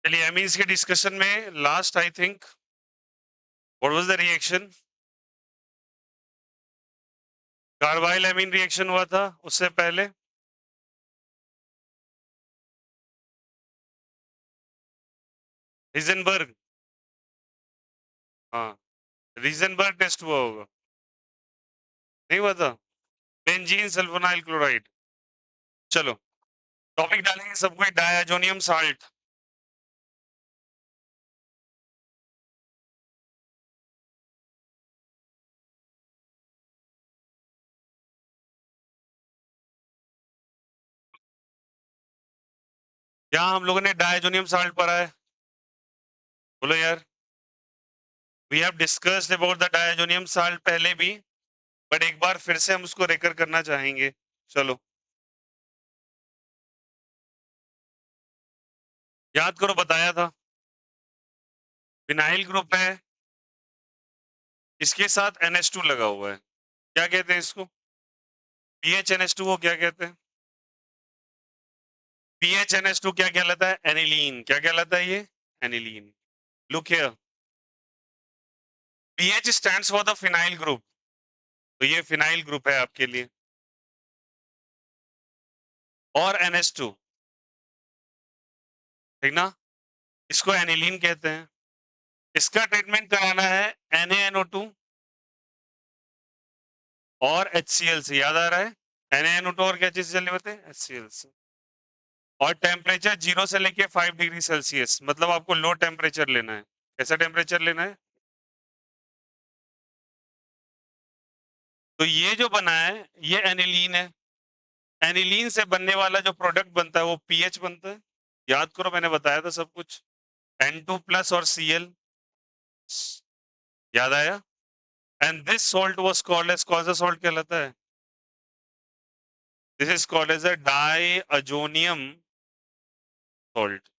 चलिए एमीन्स के डिस्कशन में last I think what was the reaction? Carbyl amine reaction हुआ था उससे पहले। रीजनबर्ग, हाँ, रीजनबर्ग टेस्ट हुआ होगा, नहीं हुआ था? Benzene sulfonyl chloride. चलो टॉपिक डालेंगे सबको, डायजोनियम साल्ट। यहाँ हम लोगों ने डायजोनियम साल्ट पढ़ा है, बोलो यार। We have discussed about the diazonium salt पहले भी, बट एक बार फिर से हम उसको रेकर करना चाहेंगे। चलो याद करो, बताया था विनाइल ग्रुप है, इसके साथ NH2 लगा हुआ है, क्या कहते हैं इसको? PHNH2 को क्या कहते हैं? PHNH2 क्या कहलाता है? एनिलीन। क्या कहलाता है ये? Aniline. Look here, PH stands for the phenyl group, तो ये फिनाइल ग्रुप है आपके लिए, और NH2, ठीक ना? इसको एनिलीन कहते हैं। इसका ट्रीटमेंट कराना है NaNO2 और HCl से, याद आ रहा है? NaNO2 और क्या चीज चले होते हैं? HCl से। और टेम्परेचर 0 से लेके 5 डिग्री सेल्सियस, मतलब आपको लो टेम्परेचर लेना है। कैसा टेम्परेचर लेना है? तो ये जो बना है ये एनिलीन है। एनिलीन से बनने वाला जो प्रोडक्ट बनता है वो पीएच बनता है। याद करो, मैंने बताया था सब कुछ। N2 प्लस और Cl, याद आया? And this salt was called as, कौन सा सॉल्ट कहलाता है? This is called as a diazonium salt.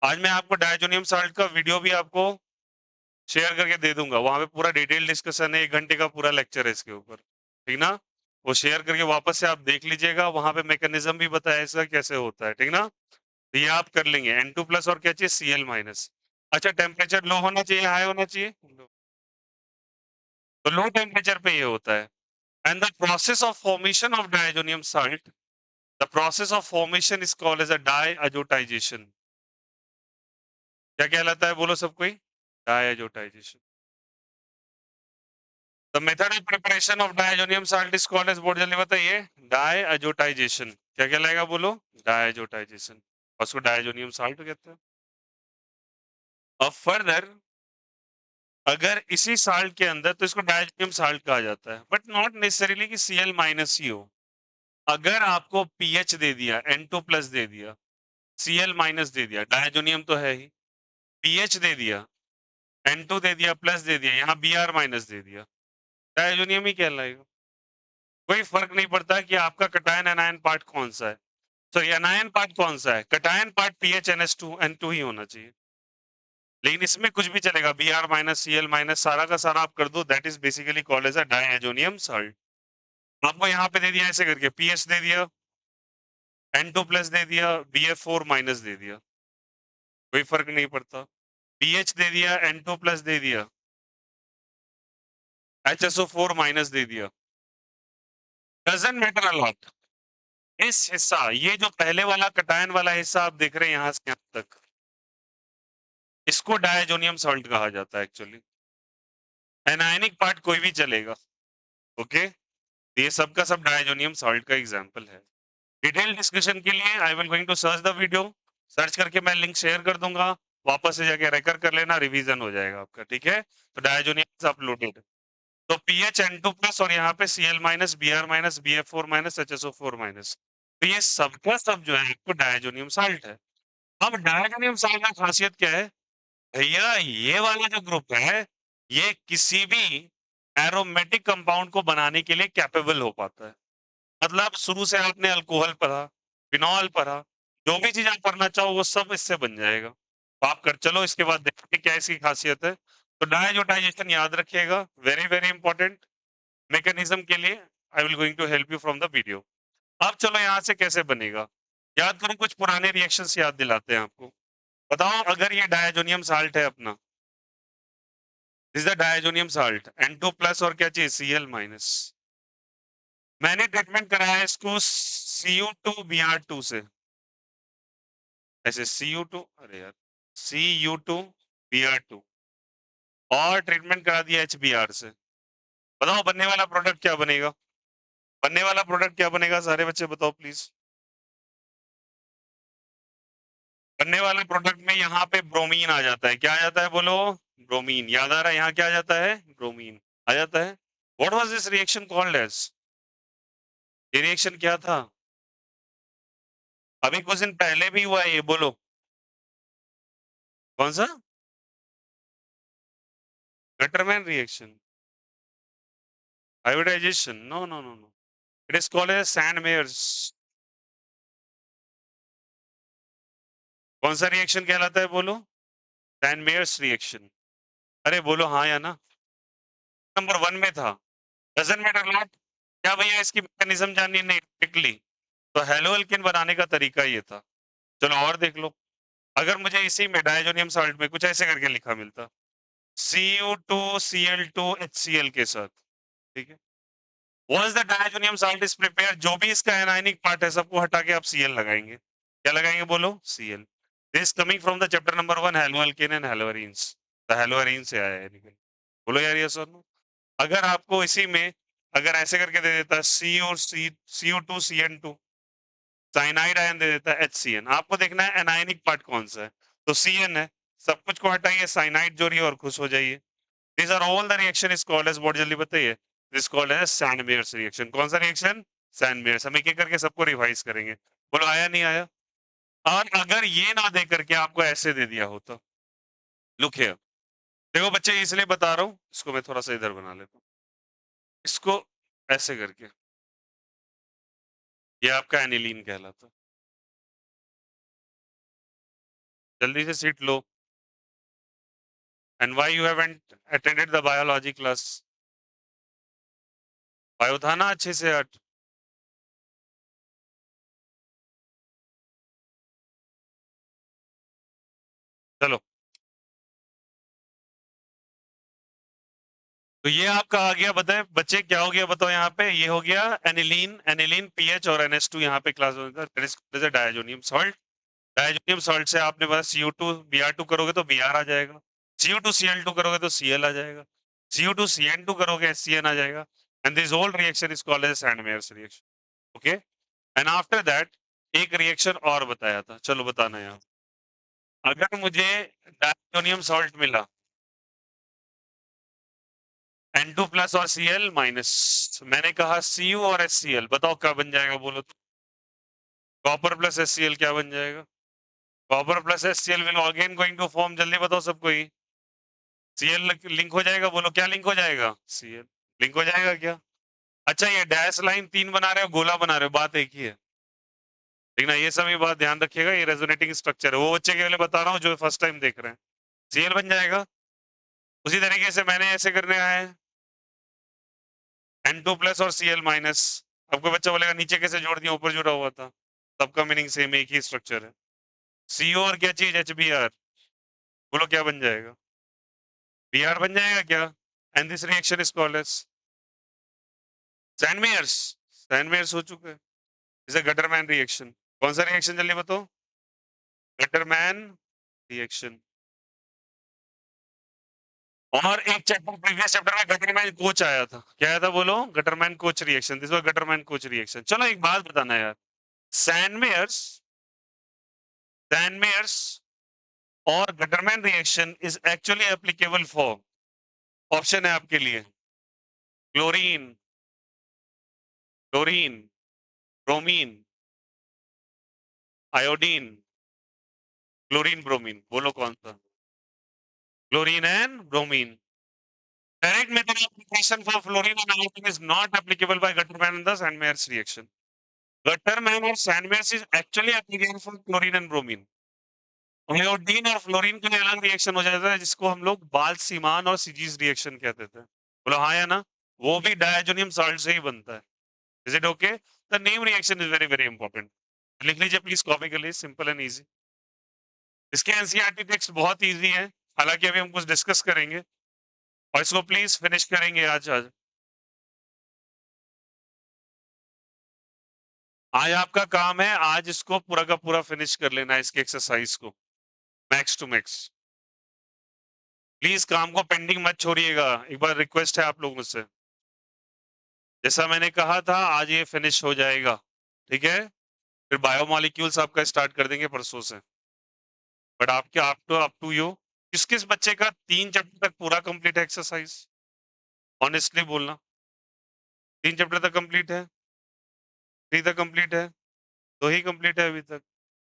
आज मैं आपको डाइअजोनियम सॉल्ट का वीडियो भी आपको शेयर करके दे दूंगा, वहां पे पूरा डिटेल डिस्कशन है, 1 घंटे का पूरा लेक्चर है इसके ऊपर, ठीक ना? वो शेयर करके वापस से आप देख लीजिएगा, वहां पे मैकेनिज्म भी बताया इसका कैसे होता है, ठीक ना? तो ये आप कर लेंगे। N2 प्लस और क्या चाहिए? Cl minus. अच्छा, टेम्परेचर लो होना चाहिए, हाई होना चाहिए? तो लो टेम्परेचर पे ये होता है। And the process of formation of diazonium salt, the process of formation is called as a diazotization. क्या कहलाता है, बोलो सब कोई? Diazotization. The method of preparation of diazonium salt is called as, board जल्दी बताइए। डायअजोटाइजेशन। क्या कहलाएगा, बोलो? डायअजोटाइजेशन। और उसको डायजोनियम साल्ट कहते हैं। अब फर्दर अगर इसी साल्ट के अंदर, तो इसको डायजोनियम साल्ट कहा जाता है, बट नॉट नेसेसरीली कि Cl माइनस ही हो। अगर आपको पीएच दे दिया, N2 प्लस दे दिया, Cl माइनस दे दिया, डायजोनियम तो है ही, पीएच दे दिया, N2 दे दिया, प्लस दे दिया, यहाँ Br माइनस दे दिया, डायजोनियम ही कहलाएगा। कोई फर्क नहीं पड़ता कि आपका कटायन एनायन पार्ट कौन सा है, तो एनायन पार्ट कौन सा है, कटायन पार्ट PHNH2 N2 ही होना चाहिए। लेकिन इसमें कुछ भी चलेगा, Br माइनस Cl माइनस सारा का सारा आप कर दो, that is basically called as a diazonium salt. आपको यहाँ पे दे दिया ऐसे करके, पीएच दे दिया, N2 प्लस दे दिया, BF4 माइनस दे दिया, कोई फर्क नहीं पड़ता। पीएच दे दिया, N2 प्लस दे दिया, HSO4 माइनस दे दिया, डजंट मैटर अ लॉट। इस हिस्सा, ये जो पहले वाला कटायन वाला हिस्सा आप देख रहे हैं यहां से यहां तक, इसको डायजोनियम सॉल्ट कहा जाता है एक्चुअली। एनायनिक पार्ट कोई भी चलेगा, ओके? ये सब का सब डायजोनियम सॉल्ट का एग्जांपल है। डिटेल डिस्कशन के लिए I will going to search the video, search करके मैं लिंक शेयर कर दूंगा, वापस से जाके रेकर कर लेना, रिवीजन हो जाएगा आपका, ठीक है? तो डायजोनियम अपलोडेड, तो पीएच N2 प्लस और यहाँ पे Cl minus, Br minus, BF4 minus, HSO4 minus, तो ये सबका सब जो है आपको डायजोनियम साल्ट है। अब डायजोनियम साल्ट का खासियत क्या है भैया? ये वाला जो ग्रुप है, ये किसी भी एरोमेटिक कंपाउंड को बनाने के लिए कैपेबल हो पाता है। मतलब शुरू से आपने अल्कोहल पढ़ा, फिनॉल पढ़ा, जो भी चीज आप पढ़ना चाहो वो सब इससे बन जाएगा। तो आप कर चलो, इसके बाद देखते हैं क्या इसकी खासियत है। तो डायजोटाइजेशन याद रखिएगा, वेरी वेरी इंपॉर्टेंट मैकेनिज्म के लिए। I will going to help you from the video. अब चलो यहाँ से कैसे बनेगा, याद करो, कुछ पुराने रिएक्शंस याद दिलाते हैं आपको। बताओ अगर ये डायजोनियम साल्ट है अपना, this is the diazonium salt, N2+ और क्या चाहिए, Cl-। मैंने ट्रीटमेंट कराया इसको Cu2Br2 से, ऐसे Cu2, अरे यार, Cu2Br2, और ट्रीटमेंट करा दिया HBr से। बताओ बनने वाला प्रोडक्ट क्या बनेगा, बनने वाला प्रोडक्ट क्या बनेगा, सारे बच्चे बताओ प्लीज। बनने वाले प्रोडक्ट में यहाँ पे ब्रोमीन आ जाता है, क्या आ जाता है बोलो, ब्रोमीन। याद आ रहा है यहाँ क्या आ जाता है, ब्रोमीन आ जाता है। What was this reaction called as, ये रिएक्शन क्या था, अभी कुछ दिन पहले भी हुआ है ये, बोलो कौन सा, Gattermann reaction, hybridization, no no no no, it is called as Sandmeyer's. कौन सा रिएक्शन कहलाता है बोलो, सैंड मेयर्स रिएक्शन। अरे बोलो हाँ या ना, नंबर 1 में था, डजंट मैटर नॉट, क्या भैया इसकी मैकेनिज्म जाननी नहीं quickly? तो हेलो एल्केन बनाने का तरीका ये था। चलो और देख लो, अगर मुझे इसी में डायजोनियम सॉल्ट में कुछ ऐसे करके लिखा मिलता, Cu2Cl2HCl के साथ, ठीक है, once the diazonium salt is prepare, जो भी इसका एनायनिक पार्ट है सबको हटा के आप Cl लगाएंगे, क्या लगाएंगे बोलो, Cl। This coming from the chapter number 1 halo alkane and haloarenes, the haloarene से आया है निकल। बोलो यार ये सुनो, अगर आपको इसी में अगर ऐसे करके दे देता Cu2Cn2, साइनाइड आयन दे देता है HCN, आपको देखना है एनायनिक पार्ट कौन सा है, तो Cn है, सब कुछ को हटाइए, साइनाइड जोड़िए और खुश हो जाइए। These are all the reaction is called as, बहुत जल्दी बताइए, this called as सैंडमेयर्स रिएक्शन। कौन सा रिएक्शन, सैंडमेयर्स। हम एक एक करके सबको रिवाइज करेंगे, बोलो आया नहीं आया। और अगर ये ना दे करके आपको ऐसे दे दिया हो तो, लुक हियर, देखो बच्चे इसलिए बता रहा हूँ, इसको मैं थोड़ा सा इधर बना लेता हूँ, इसको ऐसे करके, ये आपका एनिलीन कहलाता, जल्दी से seat low. And why you haven't attended the biology class, bio था ना अच्छे से हट, चलो। तो ये आपका आ गया, बताए बच्चे क्या हो गया बताओ, यहाँ पे ये हो गया एनिलीन, एनिलीन पीएच और NH2 यहाँ पे class diazonium salt. Diazonium salt से आपने बस Cu2Br2 करोगे तो Br आ जाएगा, Cu2Cl2 करोगे तो Cl आ जाएगा, Cu2Cn2 करोगे HCN आ जाएगा, and this whole reaction is called as Sandmeyer's reaction. Okay, and after that एक रिएक्शन और बताया था, चलो बताना यहाँ, अगर मुझे डायजोनियम सॉल्ट मिला N2+ और Cl-, मैंने कहा Cu और HCl, बताओ क्या बन जाएगा बोलो तो, कॉपर प्लस HCl क्या बन जाएगा, copper plus HCl will again going to form, जल्दी बताओ सबको ही, Cl लिंक हो जाएगा, बोलो क्या लिंक हो जाएगा, Cl लिंक हो जाएगा क्या। अच्छा ये डैश लाइन 3 बना रहे हो, गोला बना रहे हो, बात एक ही है, लेकिन ये सभी बात ध्यान रखिएगा, ये रेजोनेटिंग स्ट्रक्चर है, वो बच्चे के लिए बता रहा हूँ जो फर्स्ट टाइम देख रहे हैं, Cl बन जाएगा। उसी तरीके से मैंने ऐसे करने आया है, N2+ और Cl-, अब कोई बच्चा बोलेगा नीचे कैसे जोड़ दिया, ऊपर जुड़ा हुआ था, सबका मीनिंग सेम, एक ही स्ट्रक्चर है। CO और क्या चीज, HBr, बोलो क्या बन जाएगा, Br बन जाएगा क्या, and this reaction is called as Sandmeyer's, Sandmeyer's हो चुका है, इज अ गटरमैन रिएक्शन। कौन सा रिएक्शन जल्दी बताओ, गटरमैन रिएक्शन। और एक चैप्टर प्रीवियस चैप्टर में गटरमैन कोच आया था, क्या आया था बोलो, Gattermann coach reaction, this was Gattermann coach reaction. चलो एक बात बताना यार, सैंडमेयर्स, सैंडमेयर्स और Gattermann reaction is actually applicable for, option है आपके लिए, chlorine, chlorine, bromine, iodine, chlorine bromine, बोलो कौन सा, chlorine and bromine. Direct method of application for fluorine and iodine is not applicable by Gutterman and the Sandmeyer's reaction. Gutterman or Sandmeyer's is actually applicable for chlorine and bromine. Iodine और fluorine के लिए अलग reaction हो जाता है जिसको हम लोग बाल सीमान और सीजीज रिएक्शन कहते थे, बोलो हाँ या ना, वो भी डायजोनियम सॉल्ट से ही बनता है। Is it okay, the name reaction is very very important, लिख लीजिए प्लीज कॉपी के लिए, सिंपल एंड इजी। इसके एनसीईआरटी टेक्स्ट बहुत इजी है, हालांकि अभी हम कुछ डिस्कस करेंगे और इसको प्लीज फिनिश करेंगे आज आज आज आपका काम है, आज इसको पूरा का पूरा फिनिश कर लेना है, इसके एक्सरसाइज को मैक्स टू मैक्स। प्लीज काम को पेंडिंग मत छोड़िएगा, एक बार रिक्वेस्ट है आप लोगों से। जैसा मैंने कहा था आज ये फिनिश हो जाएगा, ठीक है? फिर बायोमोलिक्यूल्स आपका स्टार्ट कर देंगे परसों से। बट आपके अप टू यू, किस किस बच्चे का 3 चैप्टर तक पूरा कंप्लीट है एक्सरसाइज? ऑनेस्टली बोलना, 3 चैप्टर तक कंप्लीट है, 3 तक कंप्लीट है, 2 ही कंप्लीट है अभी तक।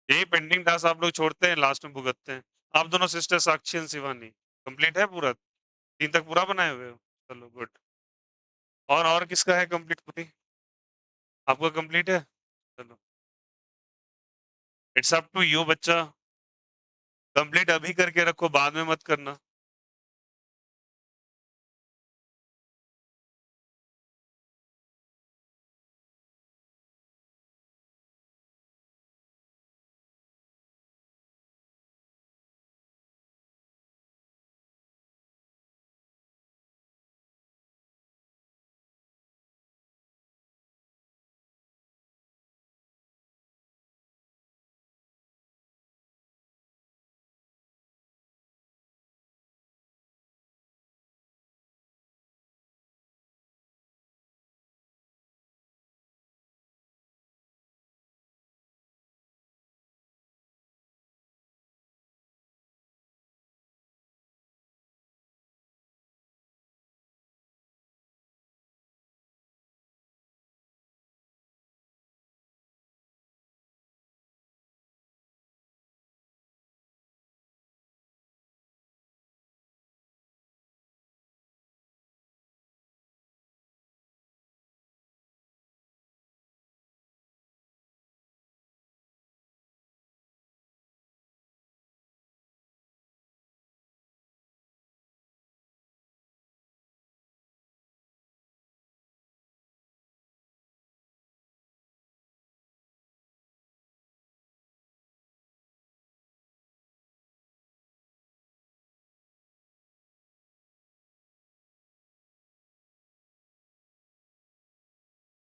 यही पेंडिंग टास्क आप लोग छोड़ते हैं, लास्ट में भुगतते हैं। आप दोनों sister Sakshi and Shivani complete है पूरा, 3 तक पूरा बनाए हुए हो, चलो गुड। और किसका है कंप्लीट? पूरी आपका कंप्लीट है, चलो इट्स अप टू यू बच्चा, कंप्लीट अभी करके रखो, बाद में मत करना।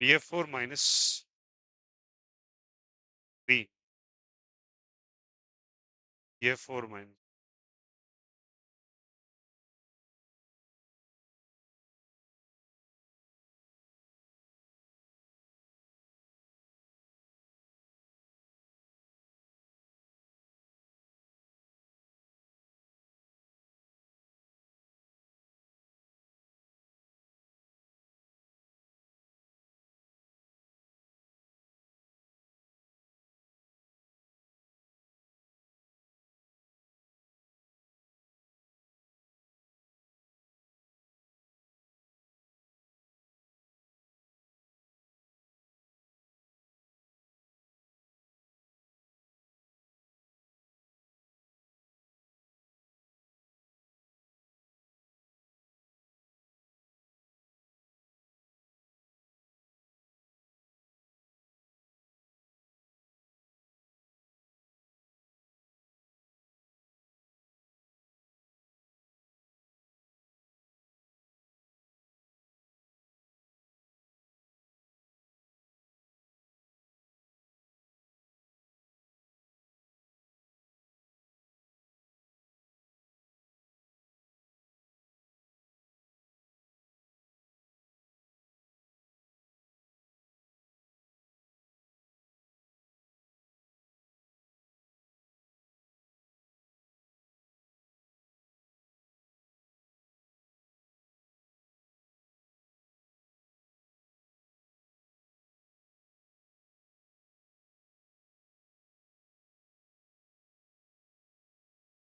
BF4 -3, BF4 माइनस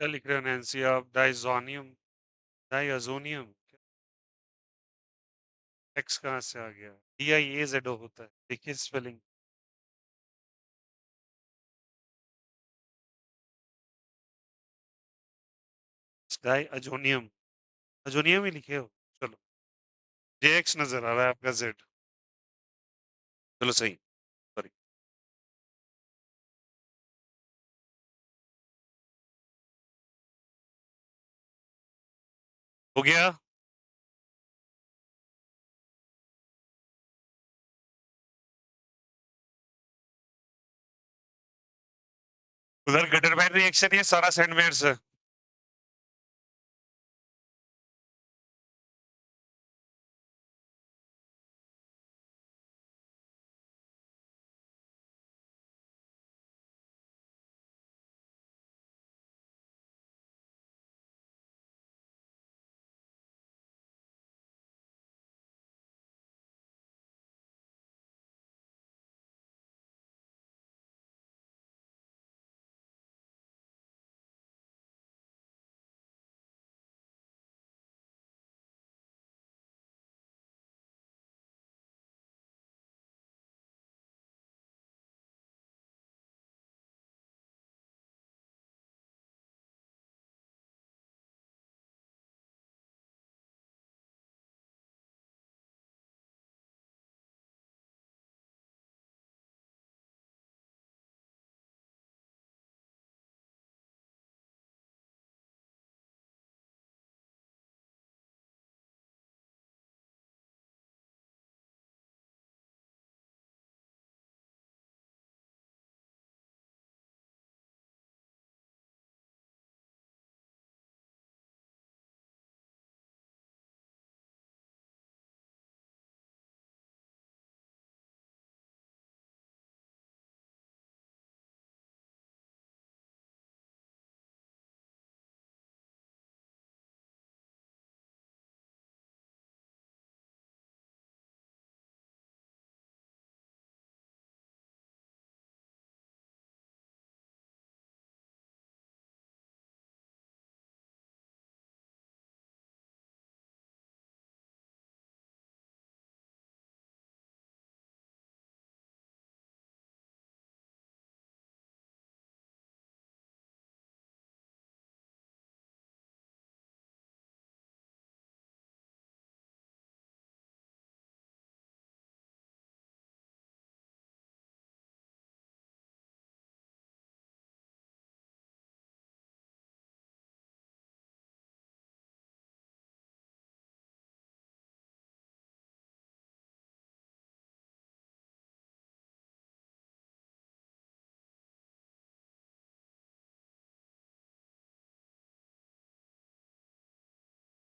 क्या लिख रहे हो नैन्सी आप? डाइजोनियम, डाइअजोनियम, एक्स कहाँ से आ गया? DIAZO होता है, देखिए स्पेलिंग। डाइअजोनियम, अजोनियम ही लिखे हो, चलो। JX नजर आ रहा है आपका Z, चलो सही, सॉरी। हो गया? उधर गटरमैन रिएक्शन, ये सारा सैंडवेयर्स है।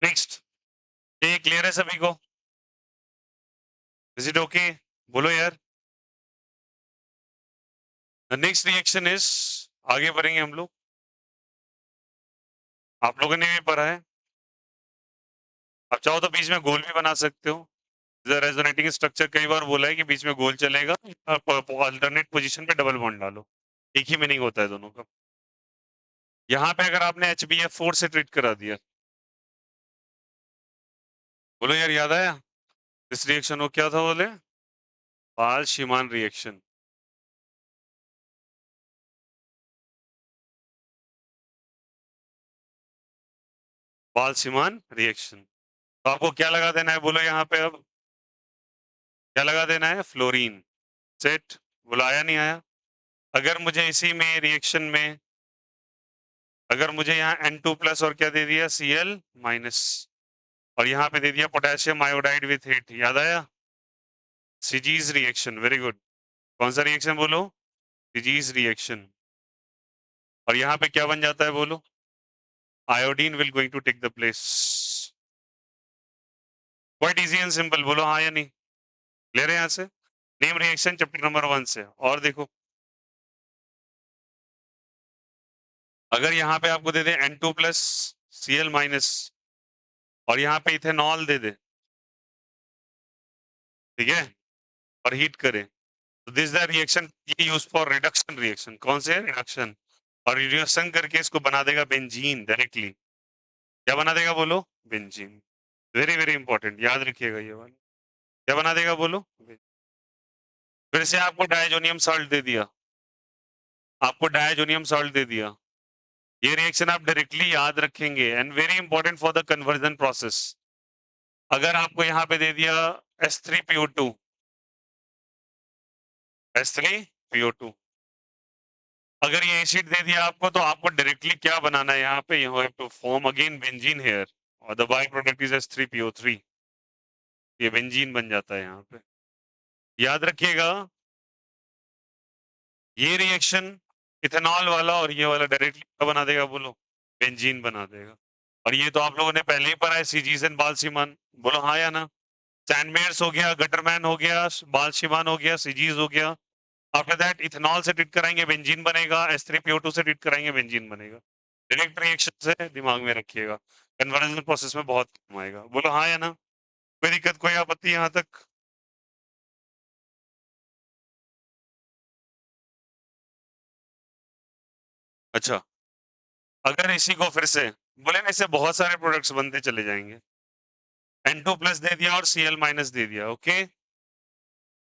नेक्स्ट, ये क्लियर है सभी को? Is it okay? बोलो यार। द नेक्स्ट रिएक्शन इज, आगे बढ़ेंगे हम लोग। आप लोगों ने भी पढ़ा है, आप चाहो तो बीच में गोल भी बना सकते हो। रेजोनेटिंग स्ट्रक्चर कई बार बोला है कि बीच में गोल चलेगा, अल्टरनेट पोजीशन पे डबल बॉन्ड डालो, एक ही मीनिंग होता है दोनों का। यहाँ पे अगर आपने HbF4 से ट्रीट करा दिया, बोलो यार याद आया? इस रिएक्शन को क्या था बोले? बाल-शिमान रिएक्शन। बाल-शिमान रिएक्शन। तो आपको क्या लगा देना है बोलो यहाँ पे अब? क्या लगा देना है? फ्लोरीन। सेट। बोलो आया नहीं आया? अगर मुझे इसी में रिएक्शन में, अगर मुझे यहाँ N2+ और क्या दे दिया? Cl माइनस, और यहाँ पे दे दिया पोटेशियम आयोडाइड विथ हीट, याद आया? सिजीज रिएक्शन, वेरी गुड। कौन सा रिएक्शन बोलो? सिजीज रिएक्शन। और यहाँ पे क्या बन जाता है बोलो? Iodine will going to take the place. Quite easy and simple, बोलो हाँ या नहीं? ले रहे हैं यहाँ से? नेम रिएक्शन चैप्टर नंबर 1 से। और देखो, अगर यहाँ पे आपको दे दे N2+ Cl माइनस, और यहाँ पे इथेनॉल दे दे, ठीक है, और हीट करें, तो this the reaction use for reduction reaction. कौन से? रिडक्शन। और रिडक्शन करके इसको बना देगा बेंजीन डायरेक्टली। क्या बना देगा बोलो? बेंजीन। वेरी वेरी इंपॉर्टेंट, याद रखिएगा ये वाला। क्या बना देगा बोलो? फिर से आपको डायजोनियम सॉल्ट दे दिया, आपको डायजोनियम सॉल्ट दे दिया। ये रिएक्शन आप डायरेक्टली याद रखेंगे, and very important for the conversion process. अगर आपको यहाँ पे दे दिया S3PO2, S3PO2, अगर ये एसिड दे दिया आपको, तो आपको डायरेक्टली क्या बनाना है यहाँ पे? You have to form again benzene here. और the by product is H3PO3, ये बेंजीन बन जाता है यहाँ पे। याद रखिएगा ये रिएक्शन इथेनॉल वाला और ये वाला डायरेक्टली क्या बना देगा बोलो, बेंजीन बना देगा। और ये तो आप लोगों ने पहले ही पढ़ा है, सीजीज एंड बालसीमान, बोलो हाँ या ना। सैंडमेयर्स हो गया, गटरमैन हो गया, बालसीमान हो गया, सीजीज हो गया। आफ्टर दैट इथेनॉल से ट्रीट कराएंगे बेंजीन बनेगा, H3PO2 से ट्रीट कराएंगे बेंजीन बनेगा। डायरेक्ट रिएक्शन है, दिमाग में रखिएगा, कन्वर्जन प्रोसेस में बहुत काम आएगा। बोलो हाँ या ना, कोई दिक्कत कोई आपत्ति यहाँ तक? अच्छा, अगर इसी को फिर से बोले ना, इससे बहुत सारे प्रोडक्ट्स बनते चले जाएंगे। N2+ दे दिया और Cl- दे दिया, ओके।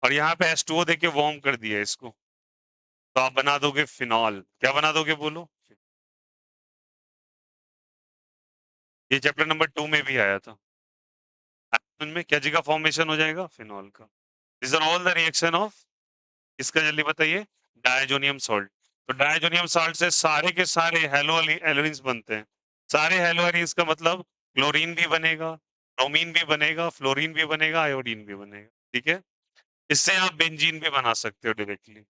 और यहाँ पे H2O देके वार्म कर दिया इसको, तो आप बना दोगे फिनॉल। क्या बना दोगे बोलो? ये चैप्टर नंबर 2 में भी आया था। में क्या जगह फॉर्मेशन हो जाएगा? फिनॉल का। This are all the reaction of, इसका जल्दी बताइए, डायजोनियम सॉल्ट। तो डायजोनियम सॉल्ट से सारे के सारे हेलो एलोनिन्स बनते हैं। सारे हेलो एलोनिन्स का मतलब क्लोरीन भी बनेगा, ब्रोमीन भी बनेगा, फ्लोरीन भी बनेगा, आयोडीन भी बनेगा, ठीक है। इससे आप बेंजीन भी बना सकते हो डायरेक्टली।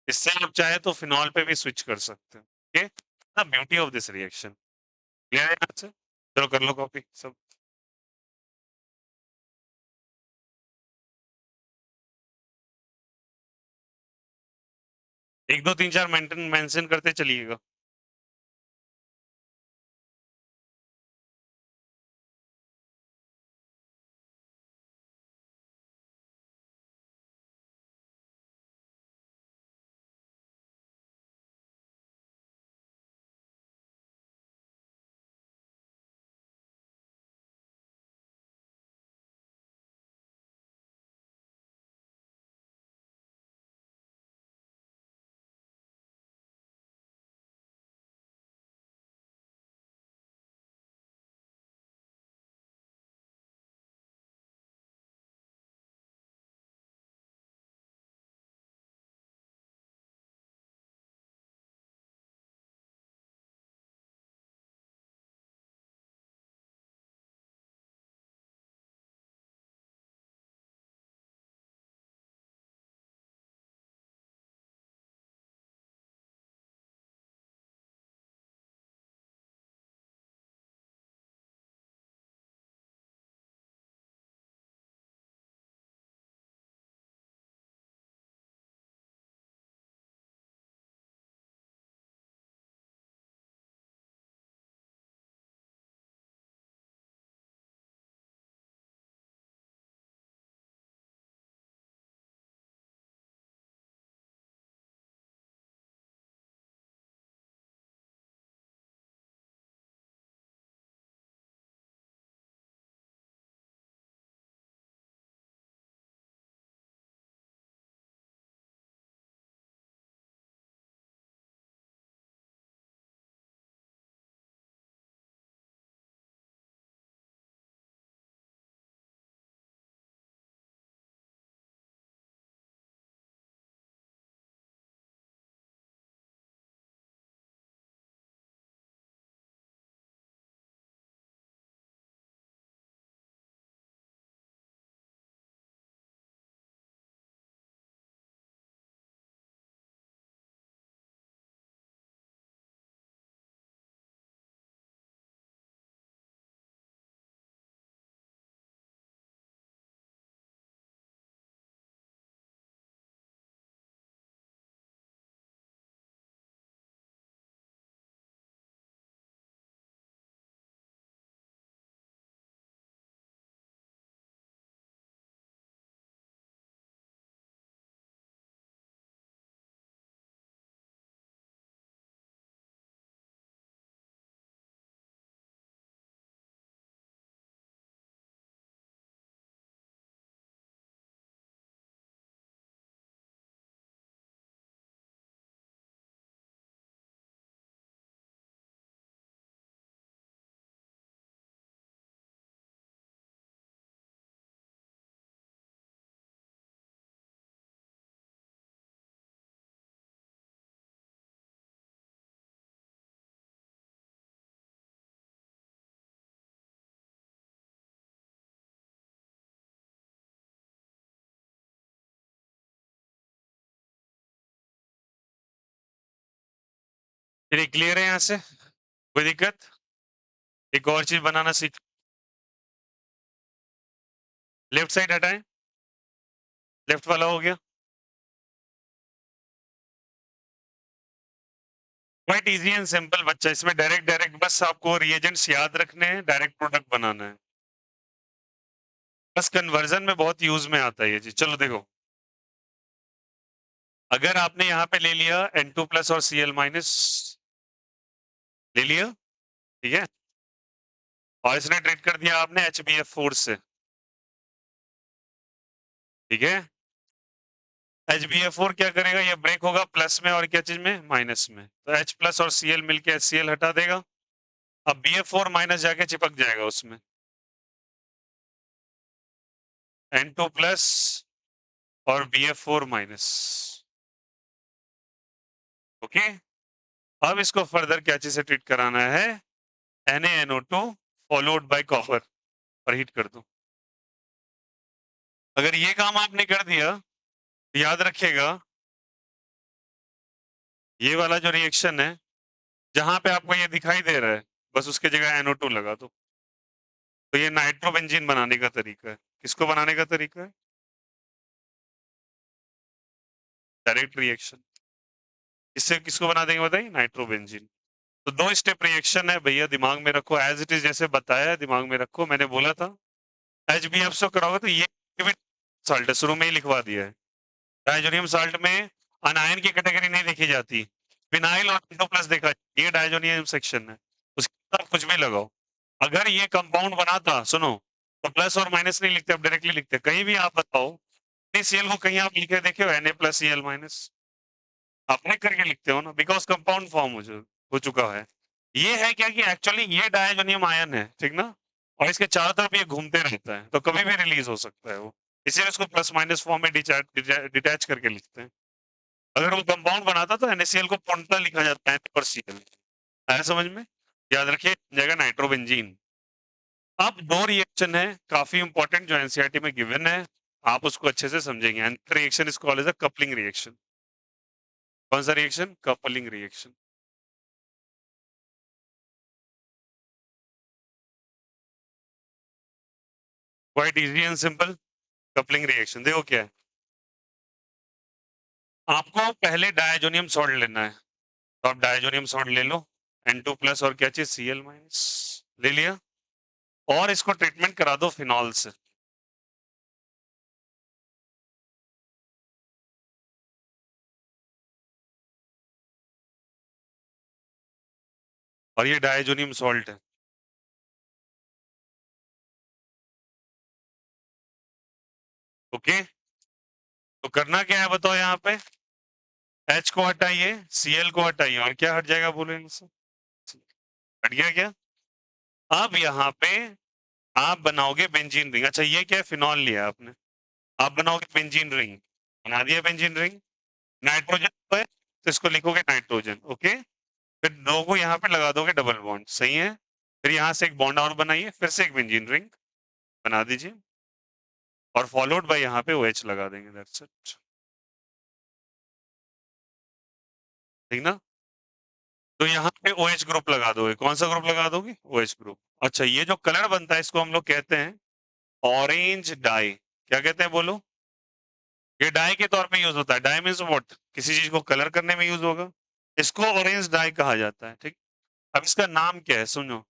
इससे आप चाहे तो फिनॉल पे भी स्विच कर सकते हो, okay. The beauty of this reaction, clear है यहाँ से? चलो कर लो कॉपी सब। 1 2 3 4 मेंशन करते चलिएगा। चलिए क्लियर है यहाँ से, कोई दिक्कत? एक और चीज बनाना सीख, लेफ्ट साइड हटाएं, लेफ्ट वाला हो गया। क्वाइट इजी एंड सिंपल बच्चा, इसमें डायरेक्ट डायरेक्ट बस आपको रिएजेंट्स याद रखने हैं, डायरेक्ट प्रोडक्ट बनाना है, बस कन्वर्जन में बहुत यूज में आता है ये चीज। चलो देखो, अगर आपने यहाँ पे ले लिया N2 प्लस और Cl माइनस ले लिया, ठीक है, और इसने ट्रीट कर दिया आपने HBF4 से, ठीक है, HBF4 क्या करेगा, ये ब्रेक होगा प्लस में और क्या चीज में, माइनस में, तो H प्लस और Cl मिलके HCl हटा देगा। अब BF4 माइनस जाके चिपक जाएगा उसमें, N2 प्लस और BF4 माइनस, ओके। अब इसको फर्दर क्या चीज से ट्रीट कराना है, NaNO2 फॉलोड बाय कॉपर, और हीट कर दो। अगर ये काम आपने कर दिया, याद रखिएगा ये वाला जो रिएक्शन है, जहां पे आपको ये दिखाई दे रहा है, बस उसके जगह NO2 लगा दो। तो ये नाइट्रोबेंजीन बनाने का तरीका है। किसको बनाने का तरीका है, डायरेक्ट रिएक्शन। इससे किसको बना देंगे बताइए, नाइट्रोबेंजीन। तो दो स्टेप रिएक्शन है भैया, दिमाग में रखो, एज इट इज जैसे बताया दिमाग में रखो। मैंने बोला था HBF से कराओगे तो ये साल्ट शुरू में ही लिखवा दिया है। डायजोनियम साल्ट में अनायन की कैटेगरी नहीं देखी जाती, फिनाइल और N2 प्लस देखा, ये डायजोनियम सेक्शन है, उसके साथ कुछ भी लगाओ। अगर ये कंपाउंड बनाता, सुनो, तो प्लस और माइनस नहीं लिखते, अब डायरेक्टली लिखते। कहीं भी आप बताओ CL को, कहीं आप लिखे देखे हो Na प्लस Cl माइनस, आप नहीं करके लिखते हो ना, बिकॉज कंपाउंड फॉर्म हो चुका है। ये है क्या कि एक्चुअली ये डायजोनियम आयन है, ठीक ना, और इसके चारों तरफ ये घूमते रहता है, तो कभी भी रिलीज हो सकता है वो, इसीलिए उसको प्लस माइनस फॉर्म में डिटैच करके लिखते हैं। अगर वो कंपाउंड बनाता तो NaCl को पूर्णतः लिखा जाता है और Cl, आया समझ में? याद रखिए जगह नाइट्रोबेंजीन। अब दो रिएक्शन है काफी इंपॉर्टेंट जो एनसीईआरटी में गिवन है, आप उसको अच्छे से समझेंगे। And reaction is called as a coupling reaction. कौन सा reaction, coupling reaction. Quite easy and simple, coupling reaction देखो क्या है। आपको पहले डायजोनियम सॉल्ट लेना है, तो आप डायजोनियम सॉल्ट ले लो, N2 प्लस और क्या चीज Cl माइनस ले लिया, और इसको ट्रीटमेंट करा दो फिनॉल से। और ये डायजोनियम सॉल्ट है, ओके। तो करना क्या है बताओ, यहाँ पे H को हटाइए, Cl को हटाइए, और क्या हट जाएगा बोलो इनसे, हट गया क्या? अब यहाँ पे आप बनाओगे बेंजीन रिंग। अच्छा ये क्या है, फिनॉल लिया आपने, आप बनाओगे बेंजीन रिंग, बना दिया बेंजीन रिंग। नाइट्रोजन है तो इसको लिखोगे नाइट्रोजन, ओके। फिर दो को यहाँ पे लगा दोगे डबल बॉन्ड, सही है। फिर यहाँ से एक बॉन्ड और बनाइए, फिर से एक बेंजीन रिंग बना दीजिए, और फॉलोड बाय यहाँ पे OH लगा देंगे, दैट्स इट, ठीक ना। तो यहाँ पे OH ग्रुप लगा दोगे, कौन सा ग्रुप लगा दोगे, OH ग्रुप। अच्छा ये जो कलर बनता है इसको हम लोग कहते हैं ऑरेंज डाई, क्या कहते हैं बोलो, ये डाई के तौर पे यूज होता है। डाई मीन्स व्हाट, किसी चीज को कलर करने में यूज होगा, इसको ऑरेंज डाई कहा जाता है, ठीक। अब इसका नाम क्या है सुनो,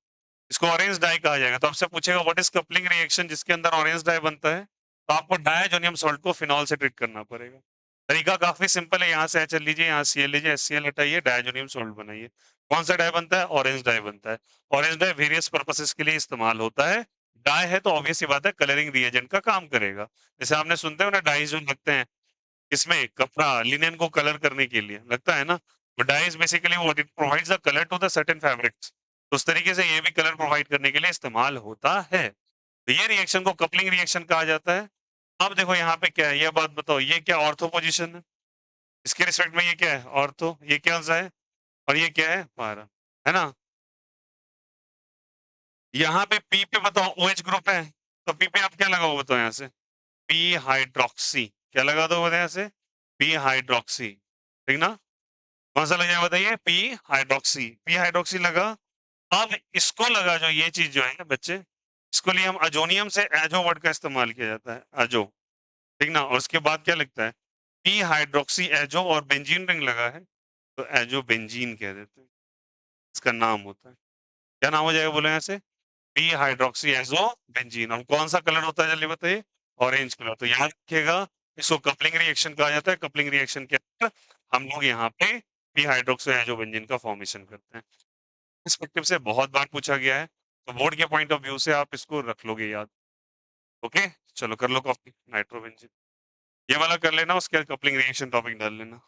इसको ऑरेंज डाई कहा जाएगा। तो आपसे पूछेगा व्हाट इज कपलिंग रिएक्शन जिसके अंदर ऑरेंज डाई बनता है, तो आपको डायजोनियम सॉल्ट को फिनॉल से ट्रीट करना पड़ेगा। तरीका काफी सिंपल है, यहाँ से HL लीजिए, यहाँ Cl लीजिए, HCl हटाइए, डायजोनियम सॉल्ट बनाइए। कौन सा डाई बनता है, ऑरेंज डाई बनता है। ऑरेंज डाई वेरियस पर्पसेस के लिए इस्तेमाल होता है। डाई है तो ऑब्वियस सी बात है कलरिंग रिएजेंट का काम करेगा। जैसे आपने सुनते हो ना डाइज जो लगते हैं, इसमें कपड़ा लिनेन को कलर करने के लिए लगता है ना, तो dye is basically what it provides a colour to the certain fabrics. तो उस तरीके से ये भी कलर प्रोवाइड करने के लिए इस्तेमाल होता है। तो ये रिएक्शन को कपलिंग रिएक्शन कहा जाता है। अब देखो यहाँ पे क्या है, ये बात बताओ, ये क्या ऑर्थो पोजीशन है, इसके रिस्पेक्ट में ये क्या है ऑर्थो, ये क्या सा है, और ये क्या है पारा, है ना। यहाँ पे पी पे बताओ OH ग्रुप है, तो पी पे आप क्या लगाओ बताओ यहाँ से, पी हाइड्रोक्सी, क्या लगा दो बताओ यहाँ से, पी हाइड्रोक्सी, ठीक ना। कौन सा लग जाएगा बताइए? पी हाइड्रोक्सी, पी हाइड्रोक्सी लगा। अब इसको लगा जो ये चीज जो है बच्चे, इसको लिए हम अजोनियम से एजो वर्ड का इस्तेमाल किया जाता है, अजो, ठीक ना। और उसके बाद क्या लिखता है? पी हाइड्रोक्सी एजो, और बेंजीन रिंग लगा है तो एजो बेंजीन कह देते हैं, इसका नाम होता है। क्या नाम हो जाएगा बोले यहाँ से? P hydroxy azo benzene. और कौन सा कलर होता है जल्दी बताइए? Orange colour. तो याद रखिएगा, इसको कपलिंग रिएक्शन कहा जाता है। कपलिंग रिएक्शन के अंदर हम लोग यहाँ पे पी हाइड्रोक्सी एजो बेंजीन का फॉर्मेशन करते हैं। पर्सपेक्टिव से बहुत बार पूछा गया है, तो बोर्ड के पॉइंट ऑफ व्यू से आप इसको रख लोगे याद। ओके, चलो कर लो कॉपी नाइट्रोबेंजीन। ये वाला कर लेना, उसके बाद कपलिंग रिएक्शन टॉपिक डाल लेना।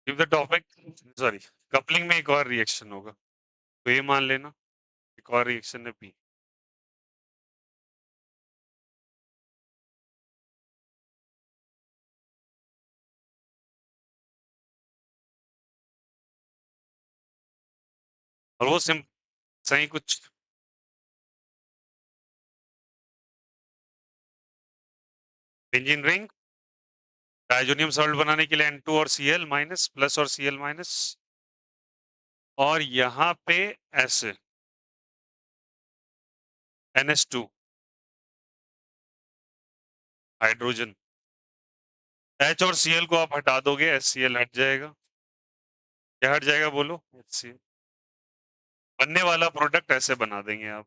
Give the topic, sorry, coupling में एक और रिएक्शन होगा, तो ये मान लेना एक और रिएक्शन है पी। और वो सिम सही कुछ बेंजीन रिंग डायजोनियम सॉल्ट बनाने के लिए N2 और Cl माइनस प्लस और Cl माइनस, और यहाँ पे ऐसे NH2 हाइड्रोजन, H और Cl को आप हटा दोगे, HCl हट जाएगा। क्या हट जाएगा बोलो? HCl। बनने वाला प्रोडक्ट ऐसे बना देंगे आप।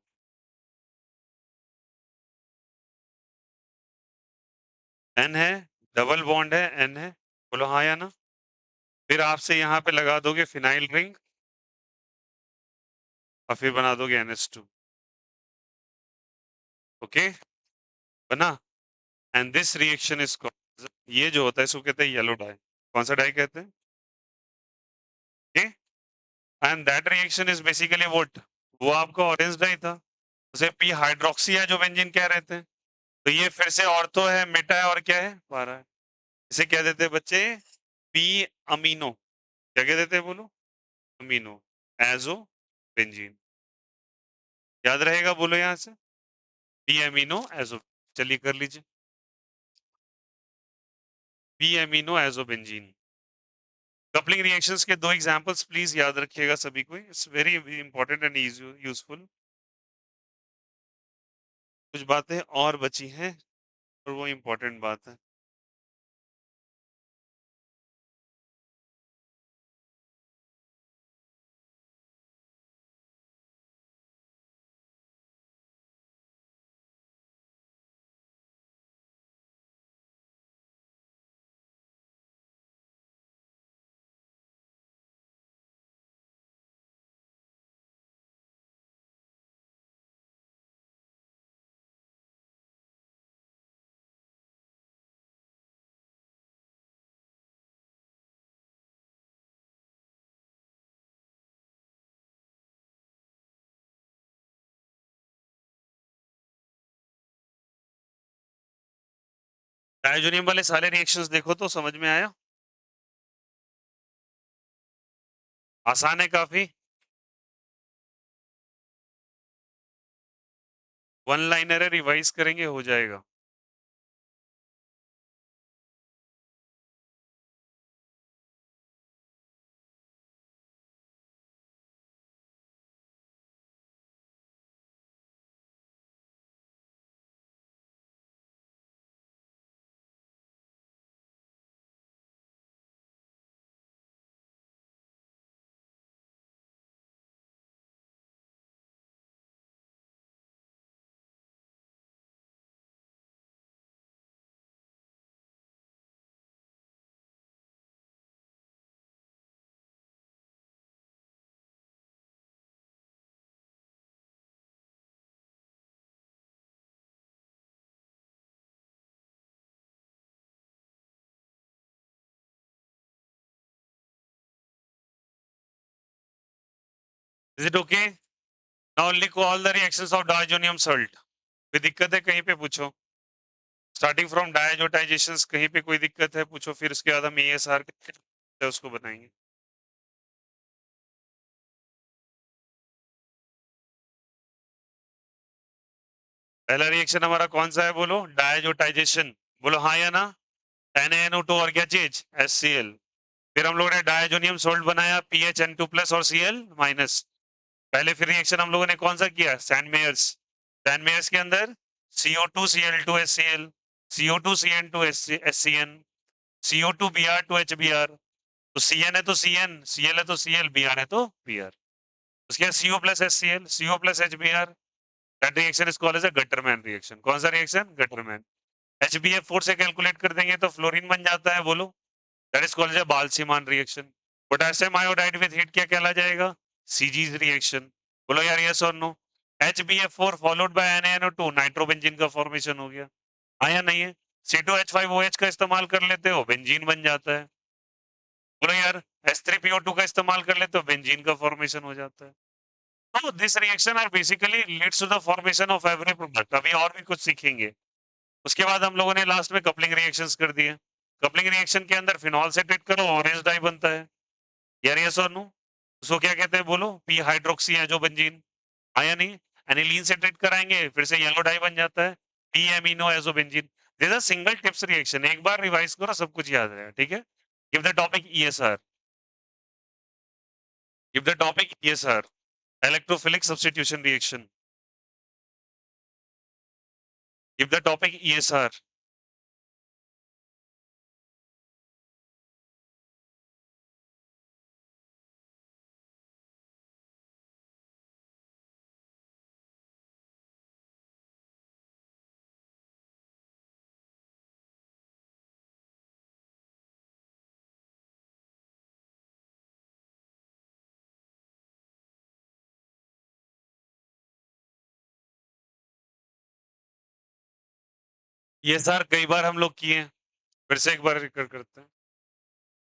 N है, डबल बॉन्ड है, N है, बोलो हाँ या ना। फिर आपसे यहाँ पे लगा दोगे फिनाइल रिंग और फिर बना दोगे NH2। ओके, बना। And this reaction is called, ये जो होता है इसको कहते हैं येलो डाई। कौन सा डाई कहते हैं? Okay, and that reaction is basically what, वो आपका ऑरेंज डाई था, उसे पी हाइड्रोक्सी है जो बेंजीन कह रहे थे। तो ये फिर से ऑर्थो है, मेटा है और क्या है, पारा है। इसे क्या देते हैं बच्चे? P amino. क्या कह देते हैं बोलो? Amino azo benzene. याद रहेगा बोलो यहां से, पी अमीनो एजो। चलिए कर लीजिए, P amino azo benzene. Coupling reactions के दो एग्जांपल्स प्लीज याद रखिएगा सभी को, it's very important and useful. कुछ बातें और बची हैं और वो इंपॉर्टेंट बात है। डायजोनियम वाले सारे रिएक्शंस देखो तो समझ में आया? आसान है काफी। वन लाइनर है, रिवाइज करेंगे हो जाएगा। Is it okay? नाउ लिखो all the reactions of diazonium salt. कोई दिक्कत है कहीं पे पूछो? स्टार्टिंग फ्रॉम डायजोटाइजेशंस, कहीं पे कोई दिक्कत है पूछो, फिर उसके बाद हम ESR उसको बनाएंगे। पहला रिएक्शन हमारा कौन सा है बोलो? डायजोटाइजेशन। बोलो हाँ या ना। NaNO2 और क्या चीज? HCl। फिर हम लोगों ने डायजोनियम सोल्ट बनाया, PHN2 प्लस और Cl माइनस। पहले फिर रिएक्शन हम लोगों ने कौन सा किया? Sand Myers. सैंड मेयर्स के अंदर CO2 Cl2 HCl, CO2 CN2 HCN, CO2 Br2 HBr। तो CN है तो CN, Cl है तो Cl, Br है तो Br। उसके बाद CO plus HCl, CO plus HBr। That reaction is called as a Gattermann reaction. कौन सा रिएक्शन? गटरमैन। HBF4 से कैलकुलेट कर देंगे तो फ्लोरीन बन जाता है, बोलो। That is called as a Balz Schiemann reaction. Potassium iodide with heat क्या कहला जाएगा? सीजीज रिएक्शन। बोलो यार यस और no. HBF4 followed by NaNO2, nitrobenzene का फॉर्मेशन हो गया। हाँ या नहीं है? C2H5OH का इस्तेमाल कर लेते हो, बेंजीन बन जाता है। बोलो यार, H3PO2 का इस्तेमाल कर लेते हो, बेंजीन का फॉर्मेशन हो जाता है। तो this reaction are basically leads to the formation of every product. अभी और भी कुछ सीखेंगे। उसके बाद हम लोगों ने लास्ट में कपलिंग रिएक्शंस कर दिए। कपलिंग रिएक्शन के अंदर फिनॉल से ट्रीट करो, ऑरेंज डाई बनता है। यार यस और नो? उसको क्या कहते हैं बोलो? पी हाइड्रोक्सी है जो बेंजीन। हाँ या नहीं? एनिलीन से ट्रीट कराएंगे, फिर से येलो डाई बन जाता है, P amino azo benzene. This is single tips reaction, एक बार रिवाइज करो सब कुछ याद रहेगा, ठीक है? Give the topic ESR। Give the topic ESR, electrophilic substitution reaction. Give the topic ESR. ESR कई बार हम लोग किए हैं, फिर से एक बार रिकॉर्ड करते हैं।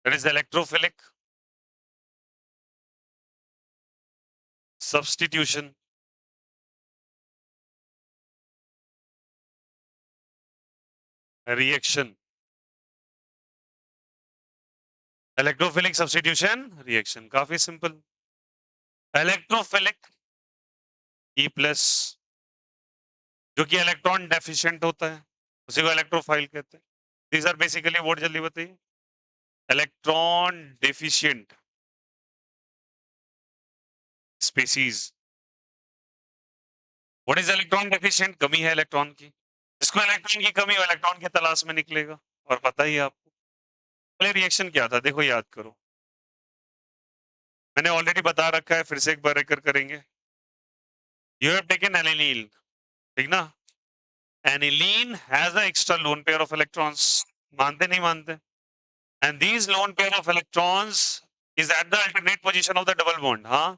That is electrophilic substitution. Reaction. Electrophilic substitution reaction. काफी सिंपल. Electrophilic E प्लस जो कि इलेक्ट्रॉन डेफिशिएंट होता है, उसी को इलेक्ट्रोफाइल कहते हैं. These are basically what, जल्दी बताइए. Electron deficient species. What is electron deficient? कमी है इलेक्ट्रॉन की. इसको इलेक्ट्रॉन की कमी और इलेक्ट्रॉन की तलाश में निकलेगा. और पता ही है आपको पहले रिएक्शन क्या था, देखो याद करो. मैंने ऑलरेडी बता रखा है, फिर से एक बार रिकॉर्ड करेंगे. यू हैव टेकन एनिलीन, ठीक ना. Aniline has a extra lone pair of electrons. मानते नहीं मानते? And these loan pair of electrons is at the alternate position of the double bond. हाँ,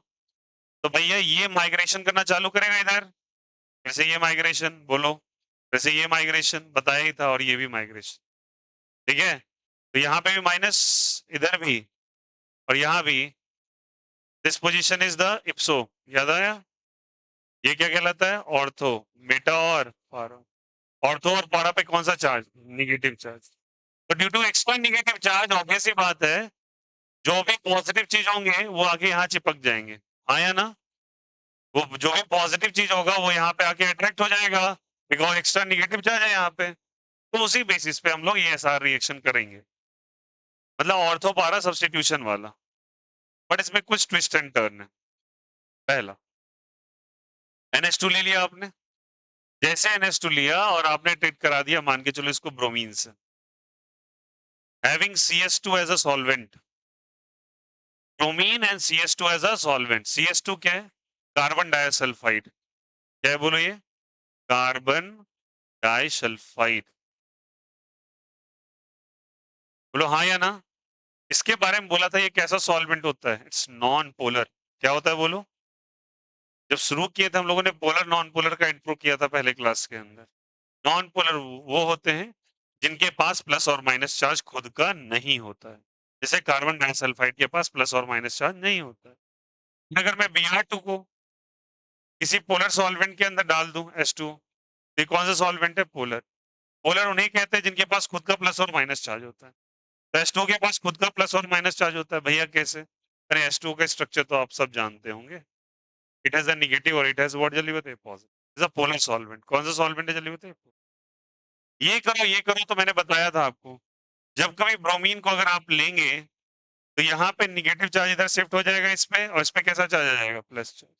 तो भैया ये माइग्रेशन करना चालू करेगा इधर. वैसे ये माइग्रेशन बोलो, वैसे ये माइग्रेशन बताया ही था, और ये भी माइग्रेशन. ठीक है, तो यहाँ पे भी माइनस, इधर भी, और यहाँ भी. This position is the इप्सो. याद आया? ये क्या कहलाता है? ऑर्थो. मेटा और पारा. ऑर्थो और पारा पे कौन सा चार्ज? Negative charge. तो due to extra negative charge, obvious सी बात है, जो भी पॉजिटिव चीज होंगे वो आगे यहाँ चिपक जाएंगे. आया ना? वो जो भी पॉजिटिव चीज होगा वो यहाँ पे आके अट्रैक्ट हो जाएगा, बिकॉज एक्स्ट्रा निगेटिव चार्ज है यहाँ पे. तो उसी बेसिस पे हम लोग ये एसआर रिएक्शन करेंगे, मतलब ऑर्थो पारा सब्स्टिट्यूशन वाला. बट इसमें कुछ ट्विस्ट एंड टर्न है. पहला, NH2 ले लिया आपने. जैसे NH2 लिया और आपने ट्रीट करा दिया, मान के चलो इसको ब्रोमीन से. Having CS2 as a solvent, bromine and CS2 as a solvent. CS2 क्या है? Carbon disulphide. क्या है बोलो ये? Carbon disulphide. बोलो हाँ या ना. इसके बारे में बोला था ये कैसा सॉल्वेंट होता है. It's non polar. क्या होता है बोलो? जब शुरू किए थे हम लोगों ने पोलर नॉन पोलर का इंट्रो किया था पहले क्लास के अंदर. नॉन पोलर वो होते हैं जिनके पास प्लस और माइनस चार्ज खुद का नहीं होता है. जैसे कार्बन डाइसल्फाइड के पास प्लस और माइनस चार्ज नहीं होता है. अगर मैं Br2 को किसी पोलर सॉल्वेंट के अंदर डाल दूं H2, ये कौन सा सॉल्वेंट है? पोलर. पोलर उन्हें कहते हैं जिनके पास खुद का प्लस और माइनस चार्ज होता है. तो H2 के पास खुद का प्लस और माइनस चार्ज होता है. भैया कैसे? अरे H2 का स्ट्रक्चर तो आप सब जानते होंगे. इट हैज अ नेगेटिव और इट हैज व्हाट, जल्दी बताइए? Positive. Is a polar solvent. कौन सा सॉल्वेंट है, जल्दी बताइए? ये करो तो मैंने बताया था आपको, जब कभी ब्रोमीन को अगर आप लेंगे तो यहाँ पे निगेटिव चार्ज इधर शिफ्ट हो जाएगा इस पे, और इस पे कैसा चार्ज आ जाएगा? Plus charge.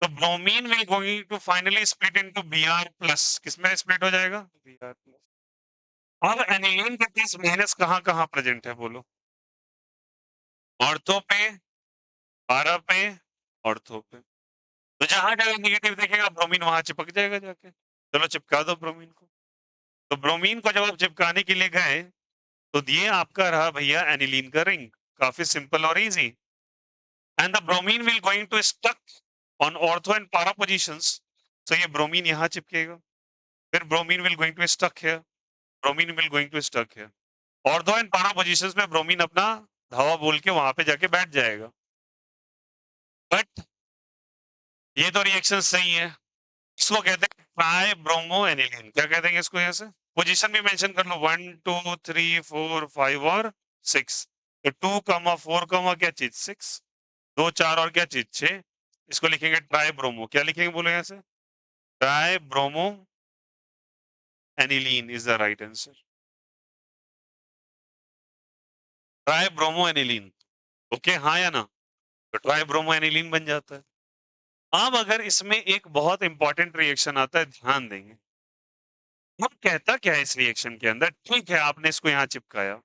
तो bromine will going to finally split into Br plus. किसमें स्प्लिट हो जाएगा? Br plus. अब एनिलीन के पास माइनस कहाँ कहाँ प्रेजेंट है बोलो? ऑर्थो पे, पारा पे, ऑर्थो पे. तो जहां जगह निगेटिव देखेगा ब्रोमीन वहां चिपक जाएगा जाके. चलो चिपका दो ब्रोमीन को. तो ब्रोमीन को जब आप चिपकाने के लिए गए तो ये आपका रहा भैया एनिलीन का रिंग. काफी सिंपल और easy. And the bromine will going to stuck on ortho and para positions. So ये ब्रोमीन यहाँ चिपकेगा, फिर bromine will going to stuck here, bromine will going to stuck here. Ortho and para positions में bromine अपना धावा बोल के वहां पे जाके बैठ जाएगा. बट ये तो रिएक्शन सही है. इसको कहते हैं ट्राई ब्रोमो एनिलीन. क्या कहते हैं इसको? यहाँ से पोजीशन भी मेंशन कर लो, 1 2 3 4 5 और 6. तो 2 कमा 4 कमा क्या चीज? 6. 2 4 और क्या चीज? 6. इसको लिखेंगे ट्राई ब्रोमो. क्या लिखेंगे बोलो यहाँ से? Try bromo aniline is the right answer. Try bromo aniline. Okay, हाँ या ना? तो ट्राई ब्रोमो एनिलीन बन जाता है. अब अगर इसमें एक बहुत इंपॉर्टेंट रिएक्शन आता है, ध्यान देंगे. अब कहता क्या है इस रिएक्शन के अंदर, ठीक है आपने इसको यहाँ चिपकाया,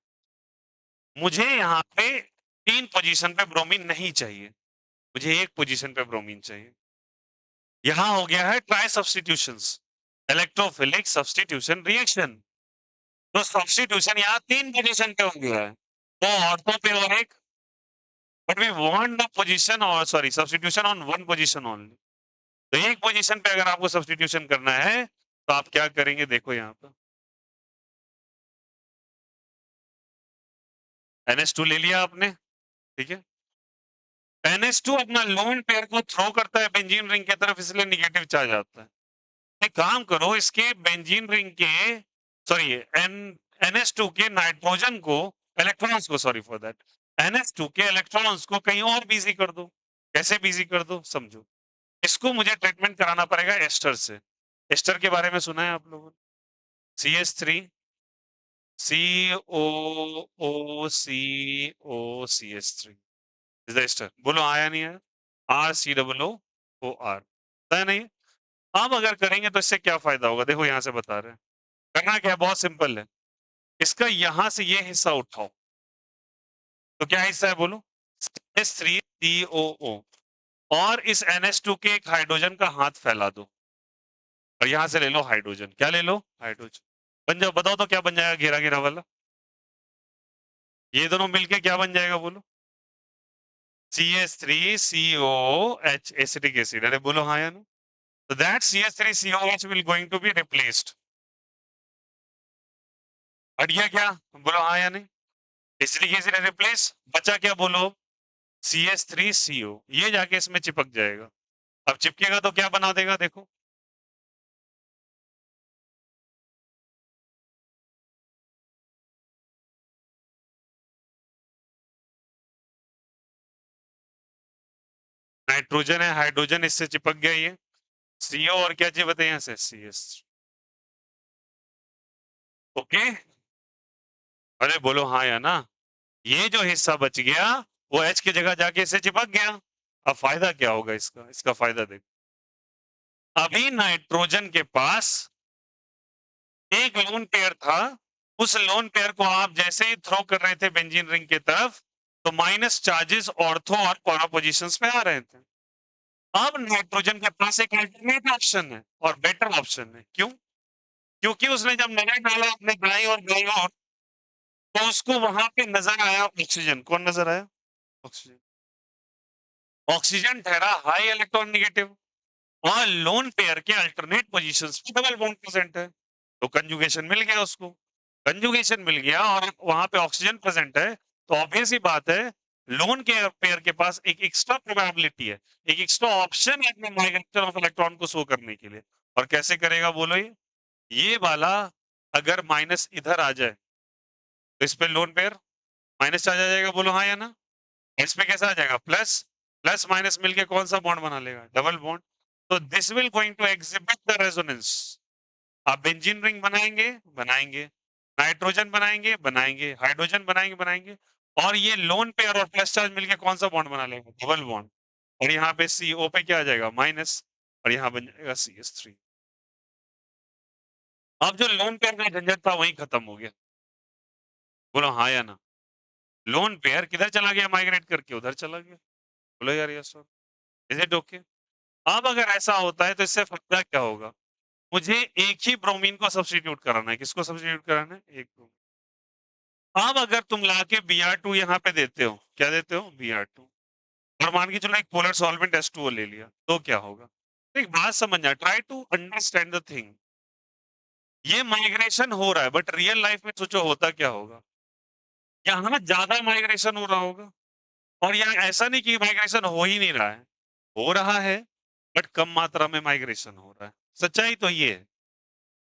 मुझे यहाँ पे 3 पोजीशन पे ब्रोमीन नहीं चाहिए, मुझे 1 पोजीशन पे ब्रोमीन चाहिए। यहाँ हो गया है try substitutions, electrophilic substitution reaction. तो सब्स्टिट्यूशन यहाँ 3 पोजीशन पे हो गया है, 2 ऑर्थो पे और 1, but we want the position और sorry substitution on 1 position only. तो एक पोजीशन पे अगर आपको सब्स्टिट्यूशन करना है तो आप क्या करेंगे, देखो यहाँ पर NH2 ले लिया आपने, ठीक है। NH2 अपना लोन पेयर को थ्रो करता है बेंजीन रिंग की तरफ, इसलिए नेगेटिव चार्ज आता है। एक काम करो, इसके बेंजीन रिंग के सॉरी एन NH2 के नाइट्रोजन को, इलेक्ट्रॉन्स को, सॉरी फॉर दैट, NH2 के इलेक्ट्रॉन्स को कहीं और बिजी कर दो। कैसे बिजी कर दो समझो, इसको मुझे ट्रीटमेंट कराना पड़ेगा एस्टर से। एस्टर के बारे में सुना है आप लोगों ने? CH3 COOCOCH3 is the ester. बोलो आया नहीं है? RCOOR है नहीं? अब अगर करेंगे तो इससे क्या फायदा होगा, देखो यहां से बता रहे हैं। करना क्या है, बहुत सिंपल है। इसका यहां से ये हिस्सा उठाओ, तो क्या हिस्सा है बोलो, H3COO, और इस NH2 के एक हाइड्रोजन का हाथ फैला दो और यहां से ले लो हाइड्रोजन। क्या ले लो? हाइड्रोजन। बन जाओ, बताओ तो क्या बन जाएगा घेरा घेरा वाला? ये दोनों मिलके क्या बन जाएगा बोलो? CH3COH, acetic acid. अरे बोलो हाँ या no? So that CH3COH will going to be replaced. हट गया क्या? बोलो हाँ या नहीं? एसिटिक एसिड रिप्लेस, बचा क्या बोलो? CH3CO, ये जाके इसमें चिपक जाएगा। अब चिपकेगा तो क्या बना देगा देखो, नाइट्रोजन है, हाइड्रोजन इससे चिपक गया ये, CO और क्या चिपकते हैं यहाँ से? CS। ओके, अरे बोलो हाँ या ना? ये जो हिस्सा बच गया वो H की जगह जाके इससे चिपक गया। अब फायदा क्या होगा इसका? इसका फायदा देखो, अभी नाइट्रोजन के पास एक लोन पेयर था, उस लोन पेयर को आप जैसे ही थ्रो कर रहे थे बेंजीन रिंग की तरफ, तो माइनस चार्जेस ऑर्थो और para पोजीशंस पे आ रहे थे। अब नाइट्रोजन के पास एक अल्टरनेट ऑप्शन है और बेटर ऑप्शन है। क्यों? क्योंकि उसने जब नजर डाला अपने दाई और बाई ओर, तो उसको वहां पे नजर आया ऑक्सीजन। कौन नजर आया? ऑक्सीजन। ऑक्सीजन ठहरा हाई इलेक्ट्रॉन नेगेटिव और लोन पेयर के अल्टरनेट पोजीशंस पे डबल बॉन्ड प्रेजेंट है, तो कंजुगेशन मिल गया उसको। कंजुगेशन मिल गया और वहां पे ऑक्सीजन प्रेजेंट है, तो ऑब्वियस ही बात है लोन के पेयर के पास एक एक्स्ट्रा प्रोबेबिलिटी है, एक एक्स्ट्रा ऑप्शन है अपने माइग्रेशन ऑफ इलेक्ट्रॉन को शो करने के लिए। और कैसे करेगा बोलो? ये वाला अगर माइनस इधर आ जाए तो इस पे लोन पेयर माइनस चार्ज आ जाएगा, बोलो हाँ या ना? इस पे कैसा आ जाएगा? प्लस। प्लस माइनस मिलके कौन सा बॉन्ड बना लेगा? Double bond. तो this will going to exhibit the resonance. आप बेंजीन रिंग बनाएंगे, बनाएंगे, नाइट्रोजन बनाएंगे, बनाएंगे, हाइड्रोजन बनाएंगे, बनाएंगे, और ये लोन पेयर और प्लस चार्ज मिलके कौन सा बॉन्ड बना लेगा? Double bond. और यहाँ पे CO पे क्या आ जाएगा? माइनस, और यहाँ बन जाएगा CH3। अब जो लोन पेयर का झंझट था वही खत्म हो गया। बोलो हाँ या ना? लोन पेयर किधर चला गया? माइग्रेट करके उधर चला गया। बोलो यार yes sir, is it okay? अब अगर ऐसा होता है तो इससे फायदा क्या होगा? मुझे एक ही ब्रोमीन को सब्स्टिट्यूट कराना है। किसको सब्स्टिट्यूट कराना है? एक ब्रोमीन। अब अगर तुम लाके Br2 यहाँ पे देते हो, क्या देते हो? Br2, और मान के चलो एक पोलर सॉल्वेंट H2O ले लिया, तो क्या होगा? एक बात समझना, try to understand the thing. ये माइग्रेशन हो रहा है, बट रियल लाइफ में सोचो होता क्या होगा? यहाँ ज्यादा माइग्रेशन हो रहा होगा, और यहाँ ऐसा नहीं कि माइग्रेशन हो ही नहीं रहा है, हो रहा है, बट कम मात्रा में माइग्रेशन हो रहा है। सच्चाई तो ये है,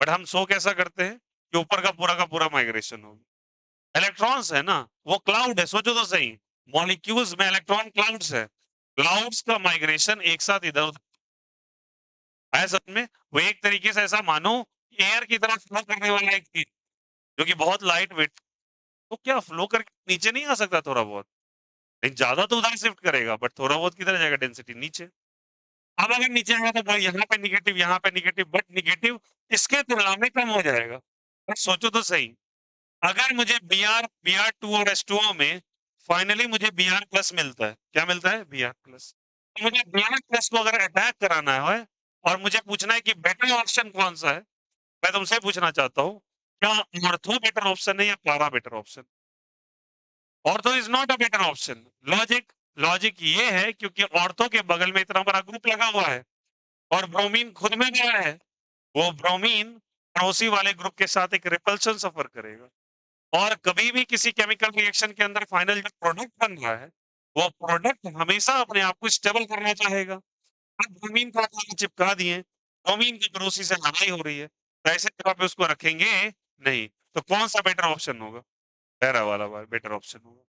बट हम शो कैसा करते हैं कि ऊपर का पूरा माइग्रेशन हो। इलेक्ट्रॉन्स है ना, वो क्लाउड है, सोचो तो सही, मॉलिक्यूल्स में इलेक्ट्रॉन क्लाउड्स है, क्लाउड्स का माइग्रेशन एक साथ इधर उधर है सब में। वो एक तरीके से ऐसा मानो एयर की तरह फ्लो करने वाला एक चीज, जो कि बहुत लाइट वेट, तो क्या फ्लो करके नीचे नहीं आ सकता थोड़ा बहुत? लेकिन ज्यादा तो उधर शिफ्ट करेगा, बट थोड़ा बहुत किधर जाएगा? डेंसिटी नीचे। अब अगर नीचे आएगा तो भाई यहाँ पे नेगेटिव, यहाँ पे नेगेटिव, बट नेगेटिव इसके तुलना में कम हो जाएगा। बट सोचो तो सही, अगर मुझे Br2 और H2O में फाइनली मुझे Br+ मिलता है, क्या मिलता है? Br+। तो मुझे Br+ को अगर अटैक कराना है और मुझे पूछना है कि बेटर ऑप्शन कौन-सा है? मैं तुमसे पूछना चाहता हूँ, क्या ऑर्थो बेटर ऑप्शन है या पारा better option? Ortho is not a better option. Logic logic ये है क्योंकि ऑर्थो के बगल में इतना बड़ा ग्रुप लगा हुआ है और ब्रोमीन खुद में बड़ा है। वो ब्रोमीन पड़ोसी वाले ग्रुप के साथ एक रिपल्शन सफर करेगा और कभी भी किसी केमिकल रिएक्शन के अंदर फाइनल जो प्रोडक्ट बन रहा है, वो प्रोडक्ट हमेशा अपने आप को स्टेबल करना चाहेगा। अब ब्रोमीन को आप चिपका दिए, ब्रोमीन की पड़ोसी से लड़ाई हो रही है, तो ऐसे जगह पे उसको रखेंगे नहीं। तो कौन सा बेटर ऑप्शन होगा? पैरा वाला बेटर ऑप्शन होगा।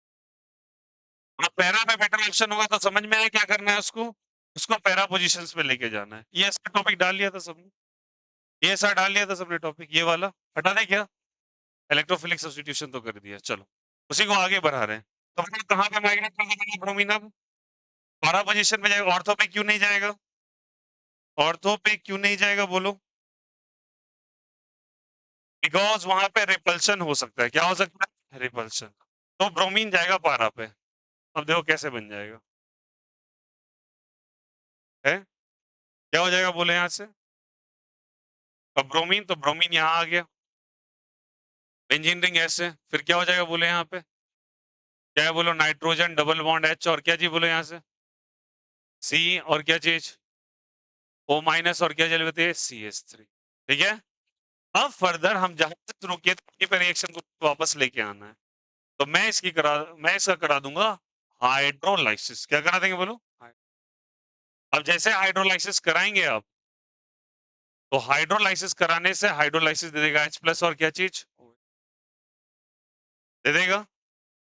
अब पैरा में बेटर ऑप्शन होगा तो समझ में आया क्या करना है उसको? उसको पैरा पोजीशंस पे लेके जाना है। ये ऐसा टॉपिक डाल लिया था सबने? ये ऐसा डाल लिया था सबने टॉपिक ये वाला? हटा दें क्या? इलेक्ट्रोफिलिक सब्स्टिट्यूशन तो कर दिया, चलो। उसी को आगे बढ़ा रहे हैं। तो बताओ कहाँ पे माइग्रेट करेगा ब्रोमीन अब? पैरा पोजीशन पे जाएगा, ऑर्थो पे क्यों नहीं जाएगा? ऑर्थो पे क्यों नहीं जाएगा बोलो? बिकॉज़ वहाँ पे रिपल्शन हो सकता है। क्या हो सकता है? रिपल्शन। तो ब्रोमीन जाएगा पैरा पे। अब देखो कैसे बन जाएगा। है? क्या हो जाएगा बोलो यहाँ से? अब ब्रोमीन तो ब्रोमीन यहाँ आ गया। बेंजीन रिंग ऐसे, फिर क्या हो जाएगा बोलो यहाँ पे? क्या है बोलो? नाइट्रोजन डबल बॉन्ड H और क्या चीज़ बोलो यहाँ से? C और क्या चीज़? O- और क्या चल होती है? CH3। ठीक है? अब फर्दर हम जहाँ तक रुके थे वहीं पे रिएक्शन को वापस लेके आना है। तो मैं इसका करा दूँगा हाइड्रोलाइसिस। क्या करा देंगे बोलो? अब जैसे हाइड्रोलाइसिस कराएँगे आप, तो हाइड्रोलाइसिस कराने से हाइड्रोलाइसिस दे देगा H+ और क्या चीज़? दे देगा।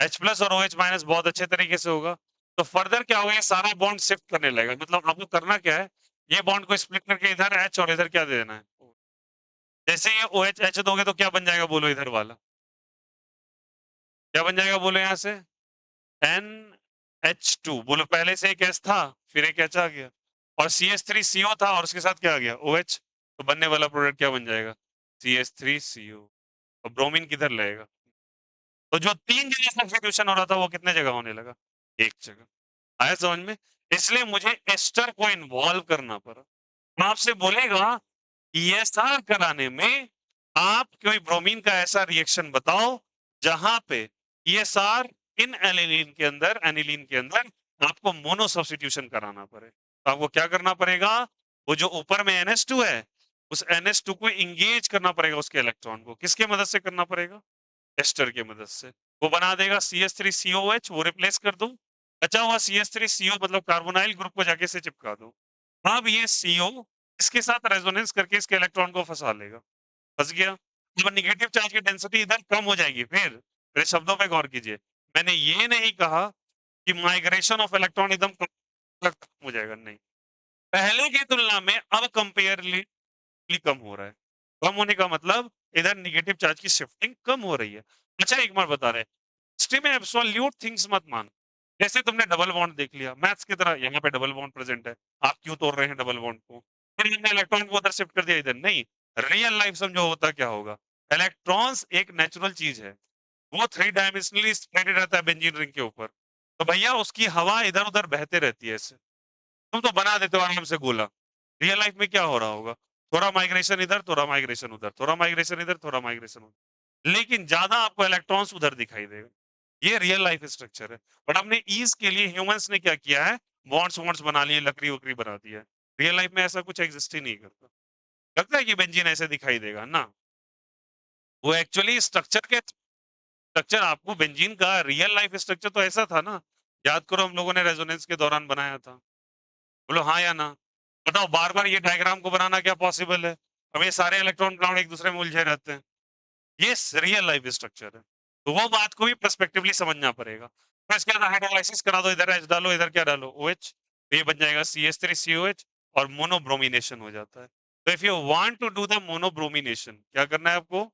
H+ और OH- बहुत अच्छे तरीके से होगा। तो फर्दर क्या होगा? ये सारा बॉन्ड शिफ्ट करने लगेगा। मतलब आपको करना क्या है? ये बॉन्ड को स्प्लिट करके इधर H और इधर क्या दे देना है? जैसे ये OH H दोगे तो क्या बन जाएगा बोलो इधर वाला? क्या बन जाएगा बोलो यहाँ से? NH2 बोलो पहले से एक H था, फिर एक H आ गया और CH3CO था और उसके साथ क्या आ गया? OH। तो बनने वाला प्रोडक्ट क्या बन जाएगा? CH3CO। और ब्रोमीन किधर लगेगा? तो जो 3 जगह सब्स्टिट्यूशन हो रहा था वो कितने जगह होने लगा? एक जगह। आया समझ में? इसलिए मुझे एस्टर को इन्वॉल्व करना पड़ा। आपसे बोलेगा ESR कराने में आप कोई ब्रोमीन का ऐसा रिएक्शन बताओ जहां पे ESR इन एनिलीन के अंदर आपको मोनो सब्स्टिट्यूशन कराना पड़े। तो आपको क्या करना पड़ेगा? वो जो ऊपर में NH2 है, उस NH2 को एंगेज करना पड़ेगा उसके इलेक्ट्रॉन को। किसके मदद से करना पड़ेगा? एस्टर की मदद से। वो बना देगा CH3COH, वो रिप्लेस कर दूं। बचा हुआ CH3CO मतलब कार्बोनाइल ग्रुप को जाके से चिपका दो। अब ये CO इसके साथ रेजोनेंस करके इसके इलेक्ट्रॉन को फंसा लेगा। फंस गया। अब नेगेटिव चार्ज की डेंसिटी इधर कम हो जाएगी। फिर मेरे शब्दों पे गौर कीजिए। मैंने ये नहीं कहा कि माइग्रेशन ऑफ इलेक्ट्रॉन एकदम कम हो जाएगा, नहीं। पहले की तुलना में अब कंपेयरली कम हो रहा है। कम होने का मतलब इधर नेगेटिव चार्ज की शिफ्टिंग कम हो रही है। अच्छा एक बार बता रहे हैं, हिस्ट्री में एब्सोल्यूट थिंग्स मत मान। जैसे तुमने डबल बॉन्ड देख लिया, मैथ्स की तरह यहाँ पे डबल बॉन्ड प्रेजेंट है। आप क्यों तोड़ रहे हैं डबल बॉन्ड को? फिर हमने इलेक्ट्रॉन को उधर शिफ्ट कर दिया इधर, नहीं। रियल लाइफ समझो होता क्या होगा। इलेक्ट्रॉन्स एक नेचुरल चीज है, वो 3 डायमेंशनली स्प्रेडेड रहता है बेंजीन रिंग के ऊपर। तो भैया उसकी हवा इधर उधर बहते रहती है ऐसे। तुम तो बना देते हो आराम से गोला। रियल लाइफ में क्या हो रहा होगा? थोड़ा माइग्रेशन इधर, थोड़ा माइग्रेशन उधर, थोड़ा माइग्रेशन इधर, थोड़ा माइग्रेशन उधर, लेकिन ज्यादा आपको इलेक्ट्रॉन्स उधर दिखाई देगा। ये रियल लाइफ स्ट्रक्चर है। बट अपने ईज के लिए ह्यूमंस ने क्या किया है? बॉन्ड्स वॉन्ड्स बना लिए, लकड़ी वकड़ी बना दिया है। रियल लाइफ में ऐसा कुछ एग्जिस्ट ही नहीं करता। लगता है कि बेंजीन ऐसे दिखाई देगा ना? वो एक्चुअली स्ट्रक्चर आपको बेंजीन का रियल लाइफ स्ट्रक्चर तो ऐसा था ना। याद करो हम लोगों ने रेजोनेंस के दौरान बनाया था। बोलो हाँ या ना? बताओ बार बार ये डायग्राम को बनाना क्या पॉसिबल है? अब ये सारे इलेक्ट्रॉन क्लाउड एक दूसरे में उलझे रहते हैं। ये रियल लाइफ स्ट्रक्चर है। तो वो बात को भी पर्सपेक्टिवली समझना पड़ेगा। फिर इसके बाद हाइड्रोलाइसिस करा दो, इधर H डालो, इधर क्या डालो? OH। तो ये बन जाएगा CH3COH और मोनोब्रोमिनेशन हो जाता है। तो if you want to do the monobromination, क्या करना है आपको?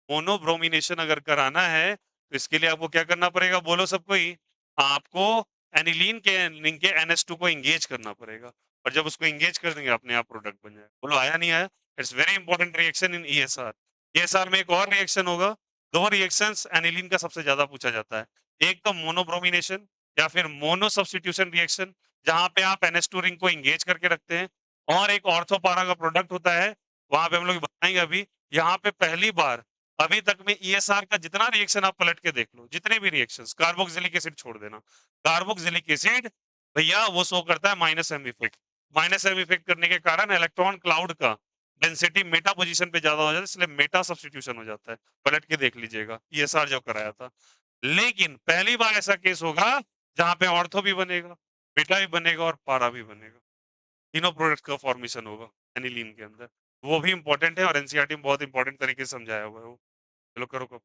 मोनोब्रोमिनेशन अगर कराना है तो इसके लिए आपको क्या करना पड़ेगा बोलो सबको ही? आपको एनिलीन के लिंक के NH2 को एंगेज करना पड़ेगा। और जब उसको एंगेज कर देंगे अपने आप प्रोडक्ट बन जाएगा। बोलो आया नहीं आया? It's very important reaction in ESR. ESR में एक और रिएक्शन होगा, दो रिएक्शंस एनिलीन का सबसे ज्यादा पूछा जाता है। एक तो मोनोब्रोमिनेशन या फिर मोनो सब्स्टिट्यूशन रिएक्शन, जहां पे आप NH2 रिंग को एंगेज करके रखते हैं, और एक ऑर्थोपारा का प्रोडक्ट होता है, वहां पे हम लोग बताएंगे अभी। यहाँ पे पहली बार अभी तक में ईएसआर का जितना रिएक्शन आप पलट के देख लो, जितने भी रिएक्शंस, कार्बोक्सिलिक एसिड छोड़ देना, कार्बोक्सिलिक एसिड भैया वो शो करता है minus M effect. Minus M effect करने के कारण इलेक्ट्रॉन क्लाउड का डेंसिटी मेटा पोजीशन पे ज्यादा हो जाता है, इसलिए मेटा सब्स्टिट्यूशन हो जाता है। पलट के देख लीजिएगा ईएसआर जो कराया था। लेकिन पहली बार ऐसा केस होगा जहां पे ऑर्थो भी बनेगा, बेटा भी बनेगा और पारा भी बनेगा, तीनों प्रोडक्ट का फॉर्मेशन होगा एनिलीन के अंदर। वो भी इंपॉर्टेंट है और एनसीईआरटी में बहुत इंपॉर्टेंट तरीके से समझाया हुआ है वो। चलो करो।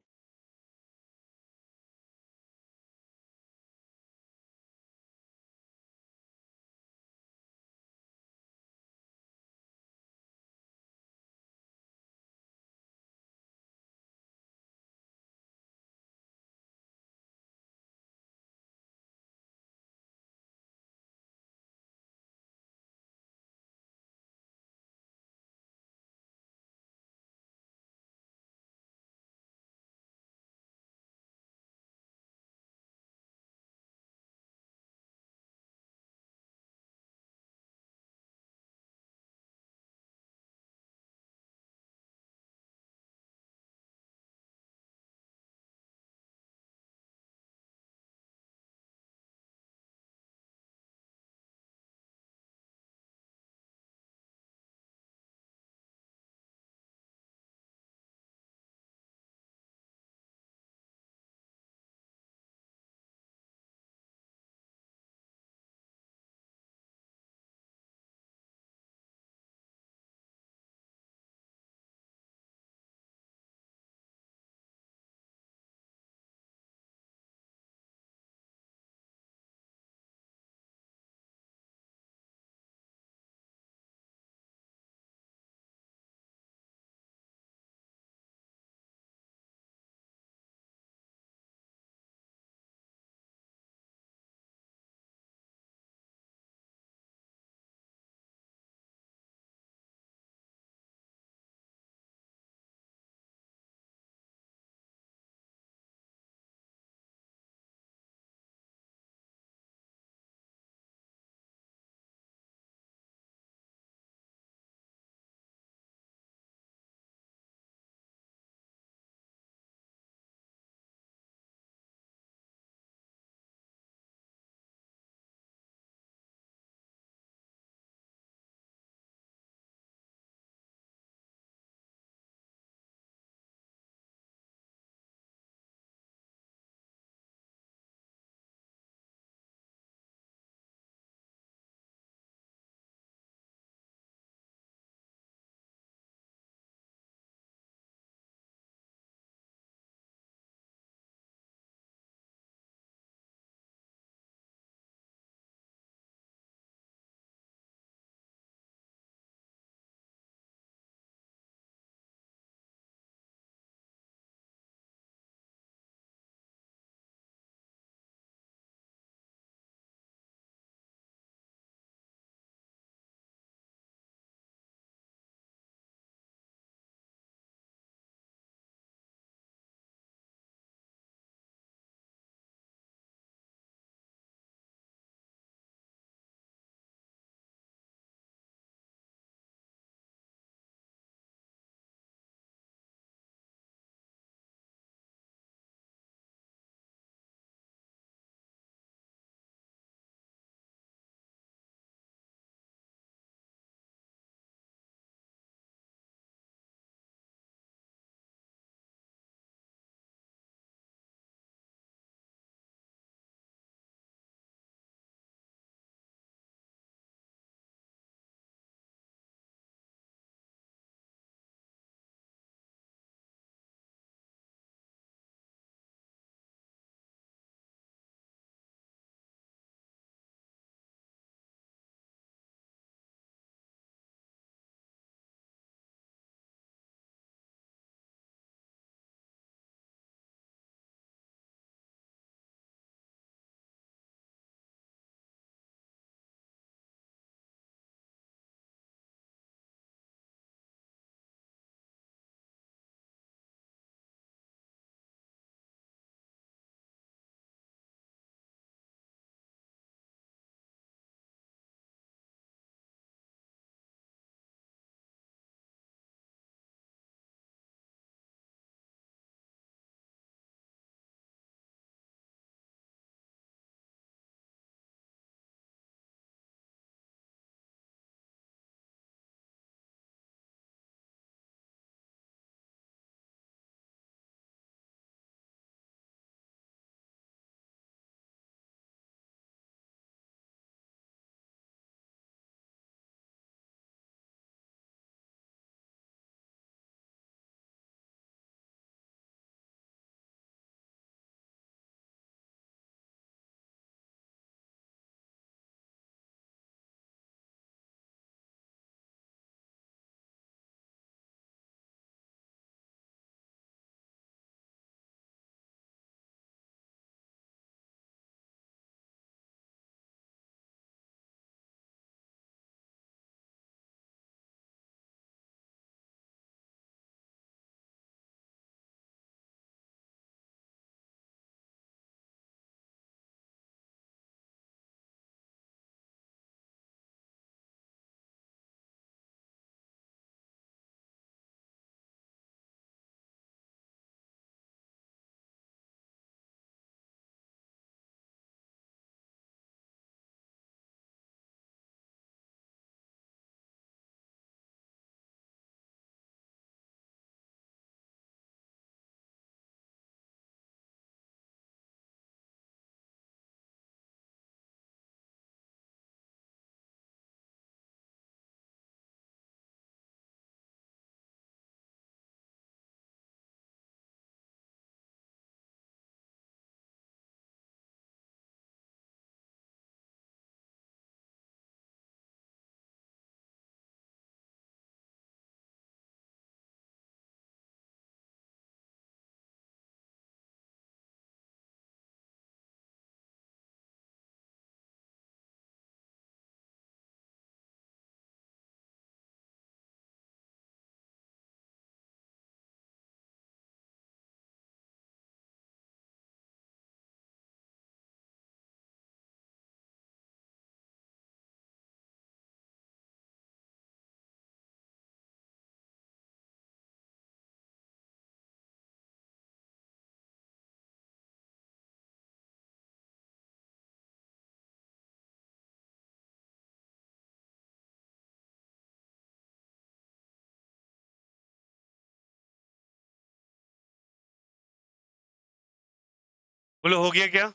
बोलो हो गया क्या?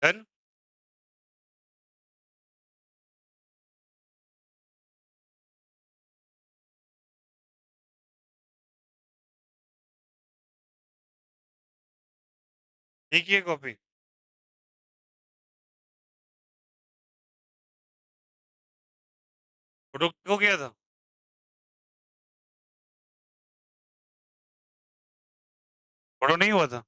डन? ठीक है कॉपी। फोटो हो गया था। फोटो नहीं हुआ था।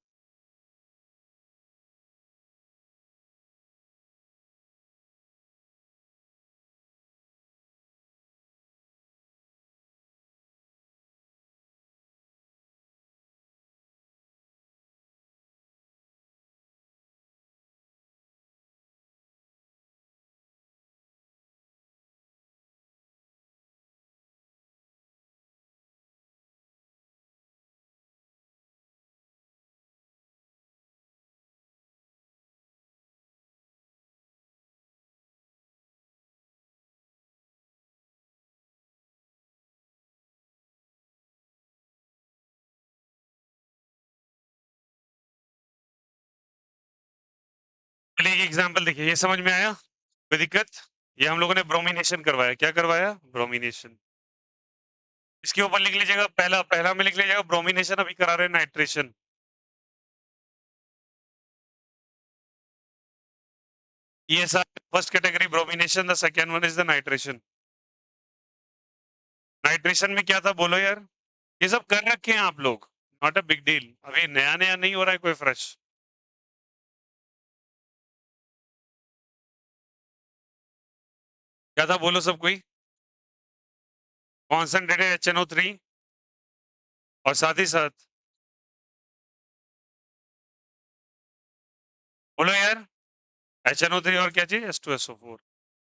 चलिए एक एग्जांपल देखिए, ये समझ में आया? कोई दिक्कत? ये हम लोगों ने ब्रोमिनेशन करवाया। क्या करवाया? ब्रोमिनेशन। इसके ऊपर लिख लीजिएगा, पहला पहला में लिख लीजिएगा ब्रोमिनेशन, अभी करा रहे हैं नाइट्रेशन। ये first category bromination, the second one is the nitration. Nitration में क्या था बोलो यार? ये सब कर रखे हैं आप लोग, नॉट अ बिग डील, अभी नया नया नहीं हो रहा है कोई फ्रेश। क्या था बोलो सब कोई? कॉन्सेंट्रेटेड HNO3 और साथ ही साथ बोलो यार, HNO3 और क्या चीज? H2SO4।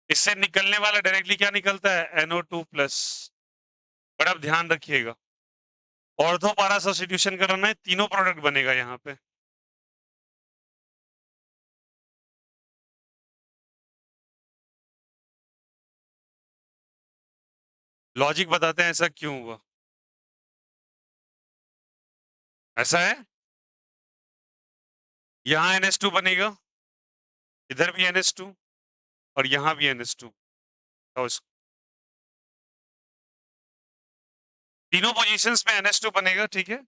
इससे निकलने वाला डायरेक्टली क्या निकलता है? NO2+। बट अब ध्यान रखिएगा, ऑर्थो पारा सब्स्टिट्यूशन कराना है, तीनों प्रोडक्ट बनेगा यहाँ पे। लॉजिक बताते हैं ऐसा क्यों हुआ। ऐसा है, यहाँ NH2 बनेगा, इधर भी NH2 और यहाँ भी NH2। तो तीनों पोजीशंस में NH2 बनेगा, ठीक है।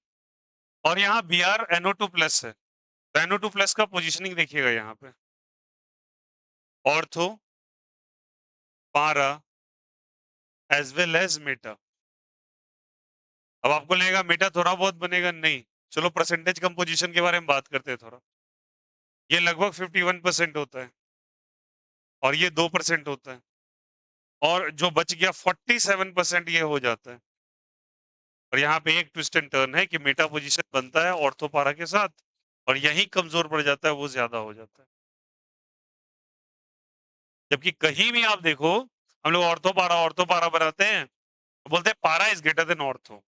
और यहाँ Br NO2+ है, तो NO2+ का पोजीशनिंग देखिएगा यहाँ पे, ऑर्थो पारा एज वेल एज मेटा। अब आपको लगेगा मेटा थोड़ा बहुत बनेगा, नहीं। चलो परसेंटेज कंपोजिशन के बारे में बात करते हैं थोड़ा। ये लगभग 51% होता है और ये 2% होता है, और जो बच गया 47% ये हो जाता है। और यहाँ पे एक ट्विस्ट एंड टर्न है कि मेटा पोजीशन बनता है ऑर्थोपारा के साथ, और यही कमजोर पड़ जाता है, वो ज्यादा हो जाता है। जबकि कहीं भी आप देखो, हम लोग ऑर्थोपारा बनाते हैं, तो बोलते हैं पारा is greater than ortho.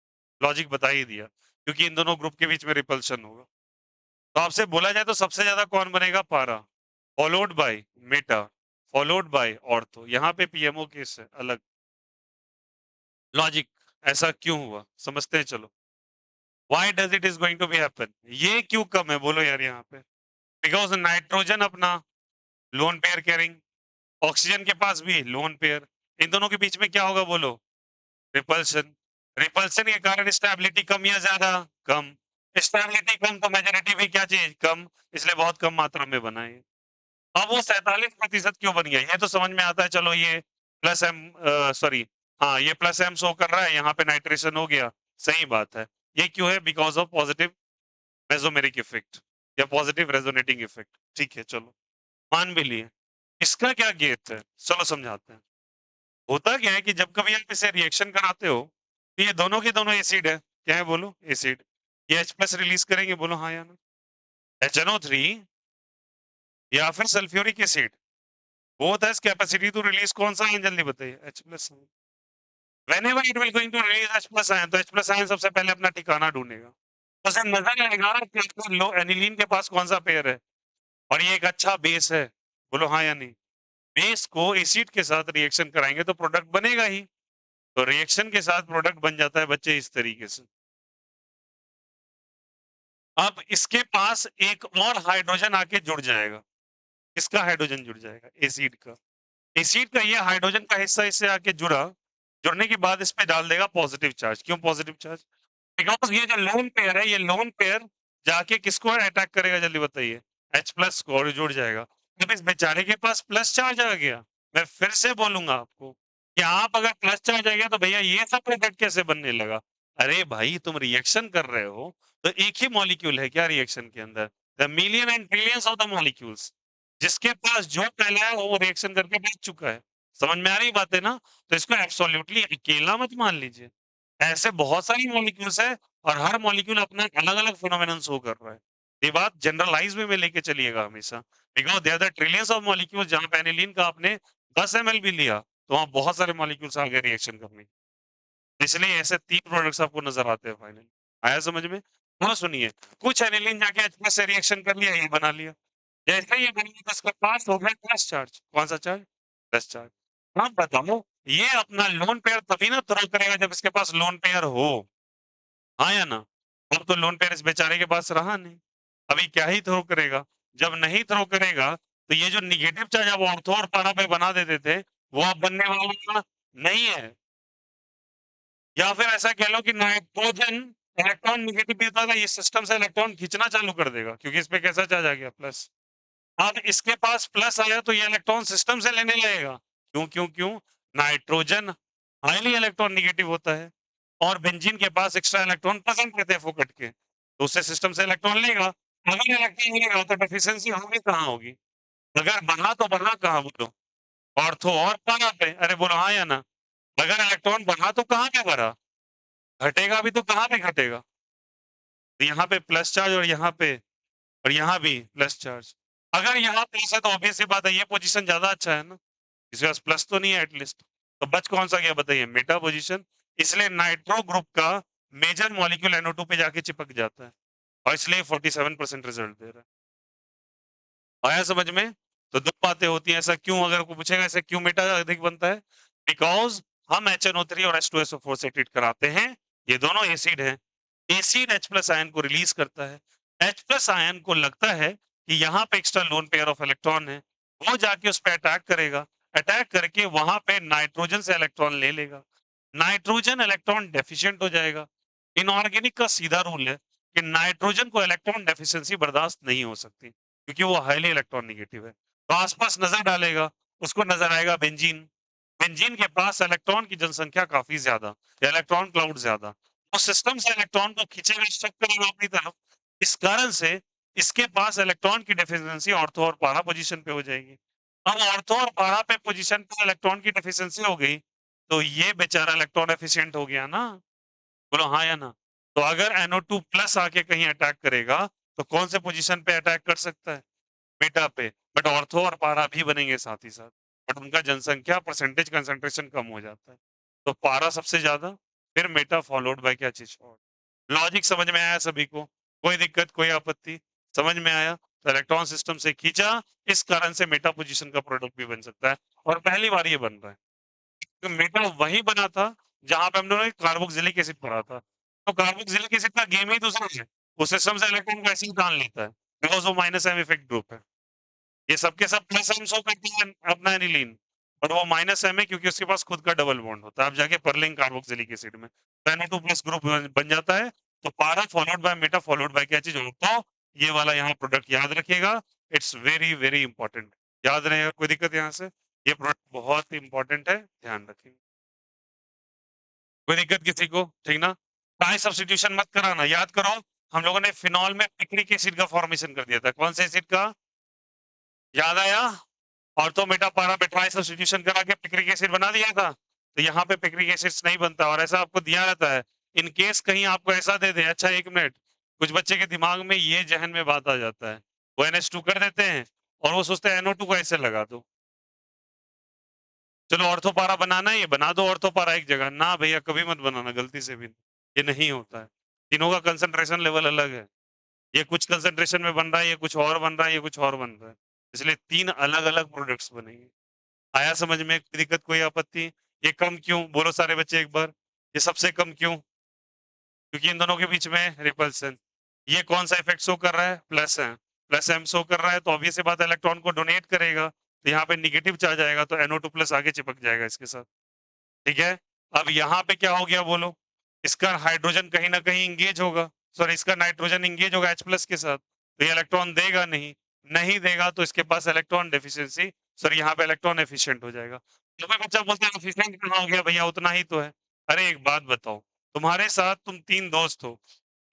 Logic बता ही दिया, क्योंकि इन दोनों ग्रुप के बीच में रिपल्शन होगा। तो आपसे बोला जाए तो सबसे ज्यादा कौन बनेगा? पारा, followed by Meta, followed by ortho. यहाँ पे पीएमओ केस है अलग। लॉजिक ऐसा क्यों हुआ समझते हैं, चलो। Why does it is going to be happen? ये क्यों कम है बोलो यार यहाँ पे? बिकॉज नाइट्रोजन अपना लोन पेयर कैरिंग, ऑक्सीजन के पास भी लोन पेयर, इन दोनों के बीच में क्या होगा बोलो? रिपल्सन। रिपल्सन के कारण स्टेबिलिटी कम या ज्यादा? कम। स्टेबिलिटी कम तो मेजोरिटी भी क्या चीज? कम। इसलिए बहुत कम मात्रा में बना है। अब वो 47% क्यों बन गया, ये तो समझ में आता है। चलो ये प्लस एम, सॉरी, हाँ ये प्लस एम शो कर रहा है, यहाँ पे नाइट्रेशन हो गया, सही बात है। ये क्यों है? Because of positive mesomeric effect या पॉजिटिव रेजोनेटिंग इफेक्ट। ठीक है चलो, मान भी लिए। इसका क्या गेट है, चलो समझाते हैं। होता क्या है कि जब कभी आप इसे रिएक्शन कराते हो, तो ये दोनों के दोनों एसिड है। क्या है बोलो? एसिड। ये H+ रिलीज करेंगे, बोलो हाँ या ना? HNO3 या फिर sulphuric acid, both has capacity to release कौन सा आयन? जल्दी बताइए। H+। whenever it will going to release H+ ion, तो H+ आयन सबसे पहले अपना ठिकाना ढूंढेगा, तो उसे नजर आएगा कि इसको लो एनिलीन के पास कौन सा पेयर है, और ये एक अच्छा बेस है, बोलो हाँ या नहीं? बेस को एसिड के साथ रिएक्शन कराएंगे तो प्रोडक्ट बनेगा ही, तो रिएक्शन के साथ प्रोडक्ट बन जाता है बच्चे इस तरीके से। अब इसके पास एक और हाइड्रोजन आके जुड़ जाएगा। किसका हाइड्रोजन जुड़ जाएगा? एसिड का। एसिड का ये हाइड्रोजन का हिस्सा इससे आके जुड़ा, जुड़ने के बाद इस पे डाल देगा पॉजिटिव चार्ज। क्यों पॉजिटिव चार्ज? बिकॉज़ ये जो लोन पेयर है, ये लोन पेयर जाके किसको अटैक करेगा जल्दी बताइए? H प्लस को और जुड़ जाएगा। अब इस बेचारे के पास प्लस चार्ज आ गया। मैं फिर से बोलूँगा आपको कि आप अगर प्लस चार्ज आ गया तो भैया ये सब प्रोडक्ट कैसे बनने लगा? अरे भाई तुम रिएक्शन कर रहे हो, तो एक ही मॉलिक्यूल है क्या रिएक्शन के अंदर? The million and trillions of the molecules. जिसके पास जो पहला है वो रिएक्शन करके बच चुका है। समझ में आ रही बात है ना? तो इसको एब्सोल्यूटली अकेला मत मान लीजिए। ऐसे बहुत सारी मॉलिक्यूल्स है और हर मॉलिक्यूल अपना अलग-अलग फिनोमेनन शो कर रहा है। ये बात जनरलाइज़ वे में लेके चलिएगा हमेशा। Because there are trillions of molecules जहाँ पे एनिलीन का आपने 10 एमएल भी लिया, तो वहाँ बहुत सारे मॉलिक्यूल्स आ गए रिएक्शन करने। इसलिए ऐसे 3 प्रोडक्ट्स आपको नज़र आते हैं फाइनली। आया समझ में? हाँ, सुनिए, कुछ एनिलीन जाके H+ से रिएक्शन कर लिया, ये बना लिया। जैसे ही ये बन गया तो इसका पास हो गया प्लस चार्ज। कौन-सा चार्ज? Plus charge. आप बताओ, ये अपना लोन पेयर तभी ना थ्रो करेगा जब इसके पास लोन पेयर हो। हाँ या ना? अब तो लोन पेयर इस बेचारे के पास रहा नहीं। अभी क्या ही थ्रो करेगा? जब नहीं थ्रो करेगा, तो ये जो नेगेटिव चार्ज आप ऑर्थो और पैरा पे बना देते थे, वो अब बनने वाला नहीं है। या फिर ऐसा कह लो कि नाइट्रोजन इलेक्ट्रॉन नेगेटिव देता था, ये सिस्टम से इलेक्ट्रॉन खींचना चालू कर देगा, क्योंकि इस पे कैसा चार्ज आ गया? प्लस। अब इसके पास प्लस आया तो ये इलेक्ट्रॉन सिस्टम से लेने लगेगा। क्यों, क्यों, क्यों? नाइट्रोजन हाईली इलेक्ट्रॉन नेगेटिव होता है और बेंजीन के पास एक्स्ट्रा इलेक्ट्रॉन प्रेजेंट रहते हैं फोकट के। तो उससे सिस्टम से इलेक्ट्रॉन लेगा। अगर इलेक्ट्रॉन लेगा तो डेफिशिएंसी होगी कहाँ होगी? अगर बना तो बना कहाँ बोलो? ऑर्थो और पैरा पे। अरे बोलो हाँ या ना? अगर इलेक्ट्रॉन बढ़ा तो कहाँ पे बढ़ा? घटेगा भी तो कहाँ पे घटेगा? तो यहाँ पे प्लस चार्ज और यहाँ भी प्लस चार्ज। अगर यहाँ प्लस है तो ऑब्वियस सी बात है ये पोजीशन ज़्यादा अच्छा है ना? इसके पास प्लस तो नहीं है एटलीस्ट। तो बच कौन-सा गया बताइए? Meta position. इसलिए नाइट्रो ग्रुप का मेजर मॉलिक्यूल NO2 पे जाके चिपक जाता है और इसलिए 47% रिजल्ट दे रहा है। आया समझ में? तो 2 बातें होती हैं, ऐसा क्यों अगर कोई पूछेगा ऐसा क्यों मेटा अधिक बनता है? बिकॉज़ हम HNO3 और H2SO4 से ट्रीट कराते हैं, ये दोनों एसिड हैं। एसिड H+ आयन को रिलीज़ करता है। H+ आयन को लगता है कि यहाँ पे extra lone pair of electron है, वो जाके उस पे अटैक करेगा, अटैक करके वहाँ पे नाइट्रोजन से इलेक्ट्रॉन ले लेगा। नाइट्रोजन इलेक्ट्रॉन डेफिशिएंट हो जाएगा। इनऑर्गेनिक का सीधा रूल है कि नाइट्रोजन को इलेक्ट्रॉन डेफिशिएंसी बर्दाश्त नहीं हो सकती। क्योंकि वो हाईली इलेक्ट्रॉन नेगेटिव है। तो आस-पास नज़र डालेगा, उसको नज़र आएगा बेंजीन। बेंजीन के पास इलेक्ट्रॉन की जनसंख्या काफ़ी ज़्यादा, या इलेक्ट्रॉन क्लाउड ज़्यादा। वो सिस्टम से इलेक्ट्रॉन को खींचेगा, स्ट्रक करेगा अपनी तरफ। इस कारण से इसके पास इलेक्ट्रॉन की डेफिशिएंसी ऑर्थो और पारा पोज़ीशन पे हो जाएगी। अब ऑर्थो और पारा पे पोज़ीशन पे इलेक्ट्रॉन की डेफिशिएंसी हो गई, तो ये बेचारा इलेक्ट्रॉन एफिशिएंट हो गया ना। बोलो हाँ या ना? तो अगर NO2 प्लस आके कहीं अटैक करेगा, तो कौन से पोज़ीशन पे अटैक कर सकता है? बीटा पे, बट ऑर्थो और पारा भी बनेंगे साथ ही साथ, बट उनका जनसंख्या परसेंटेज कंसंट्रेशन कम हो जाता है। तो पारा सबसे ज़्यादा, फिर मेटा फॉलोड बाय क्या चीज़ और। लॉजिक समझ में आया सभी को? कोई दिक्कत, कोई आपत्ति? समझ में आया? तो इलेक्ट्रॉन सिस्टम से खींचा, इस कारण से मेटा पोज़ीशन का प्रोडक्ट भी बन सकता है और पहली बार ये बन रहा है। तो मेटा वहीं बना था, जहाँ पे हम लोगों ने कार्बोक्सिलिक एसिड पढ़ा था। तो कार्बोक्सिलिक एसिड का गेम ही दूसरा है। वो सिस्टम से इलेक्ट्रॉन को ऐसे ही तान लेता है, बिकॉज़ वो माइनस एम इफेक्ट ग्रुप है। ये सबके सब प्लस एम शो करती है अपना एनिलीन, और वो माइनस एम है क्योंकि उसके पास खुद का डबल बॉन्ड होता है। अब जाके परलिंग कार्बोक्सिलिक एसिड में तो NO2 प्लस ग्रुप बन जाता है। तो पारा followed by Meta followed by क्या चीज़ होता है? ये वाला यहाँ प्रोडक्ट याद रखिएगा। It's very, very important. याद रहेगा, कोई दिक्कत यहाँ से? ये प्रोडक्ट बहुत इंपॉर्टेंट है, ध्यान रखिएगा। कोई दिक्कत किसी को? ठीक ना? ट्राई सब्स्टिट्यूशन मत कराना, याद करो हम लोगों ने फिनॉल में पिक्रिक एसिड का फॉर्मेशन कर दिया था। कौन से एसिड का? याद आया? ऑर्थो मेटा पारा पे ट्राई सब्स्टिट्यूशन करा के पिक्रिक एसिड बना दिया था। तो यहाँ पे पिक्रिक एसिड्स नहीं बनता और ऐसा आपको दिया रहता है। इन केस कहीं आपको ऐसा दे दे, अच्छा 1 मिनट, कुछ बच्चे के दिमाग में ये ज़हन में बात आ जाता है। वो NH2 कर देते हैं और वो सोचते हैं NO2 को ऐसे लगा दो। चलो ऑर्थो पारा बनाना है, ये बना दो ऑर्थो पारा एक जगह। ना भैया कभी मत बनाना गलती से भी। ये नहीं होता है। तीनों का कंसंट्रेशन लेवल अलग है। ये कुछ कंसंट्रेशन में बन रहा है, ये कुछ और बन रहा है, ये कुछ और बन रहा है। इसलिए 3 अलग-अलग प्रोडक्ट्स बनेंगे। आया समझ में? कोई दिक्कत, कोई आपत्ति? ये कम क्यों? बोलो सारे बच्चे एक बार। ये सबसे कम क्यों? क्योंकि इन दोनों के बीच में रिपल्सन। ये कौन सा इफेक्ट शो कर रहा है? प्लस है, प्लस एम शो कर रहा है, तो ऑब्वियस सी बात है इलेक्ट्रॉन को डोनेट करेगा, तो यहाँ पे नेगेटिव चार्ज आएगा, तो NO2 प्लस आगे चिपक जाएगा इसके साथ। ठीक है, अब यहाँ पे क्या हो गया बोलो? इसका हाइड्रोजन कहीं ना कहीं इंगेज होगा, सॉरी इसका नाइट्रोजन इंगेज होगा H प्लस के साथ, तो ये इलेक्ट्रॉन देगा नहीं, नहीं देगा तो इसके पास इलेक्ट्रॉन डेफिशिएंसी, सॉरी यहाँ पे इलेक्ट्रॉन एफिशिएंट हो जाएगा। तो कोई बच्चा बोलता है एफिशिएंट कहाँ हो गया भैया, उतना ही तो है। अरे एक बात बताओ, तुम्हारे साथ तुम 3 दोस्त हो,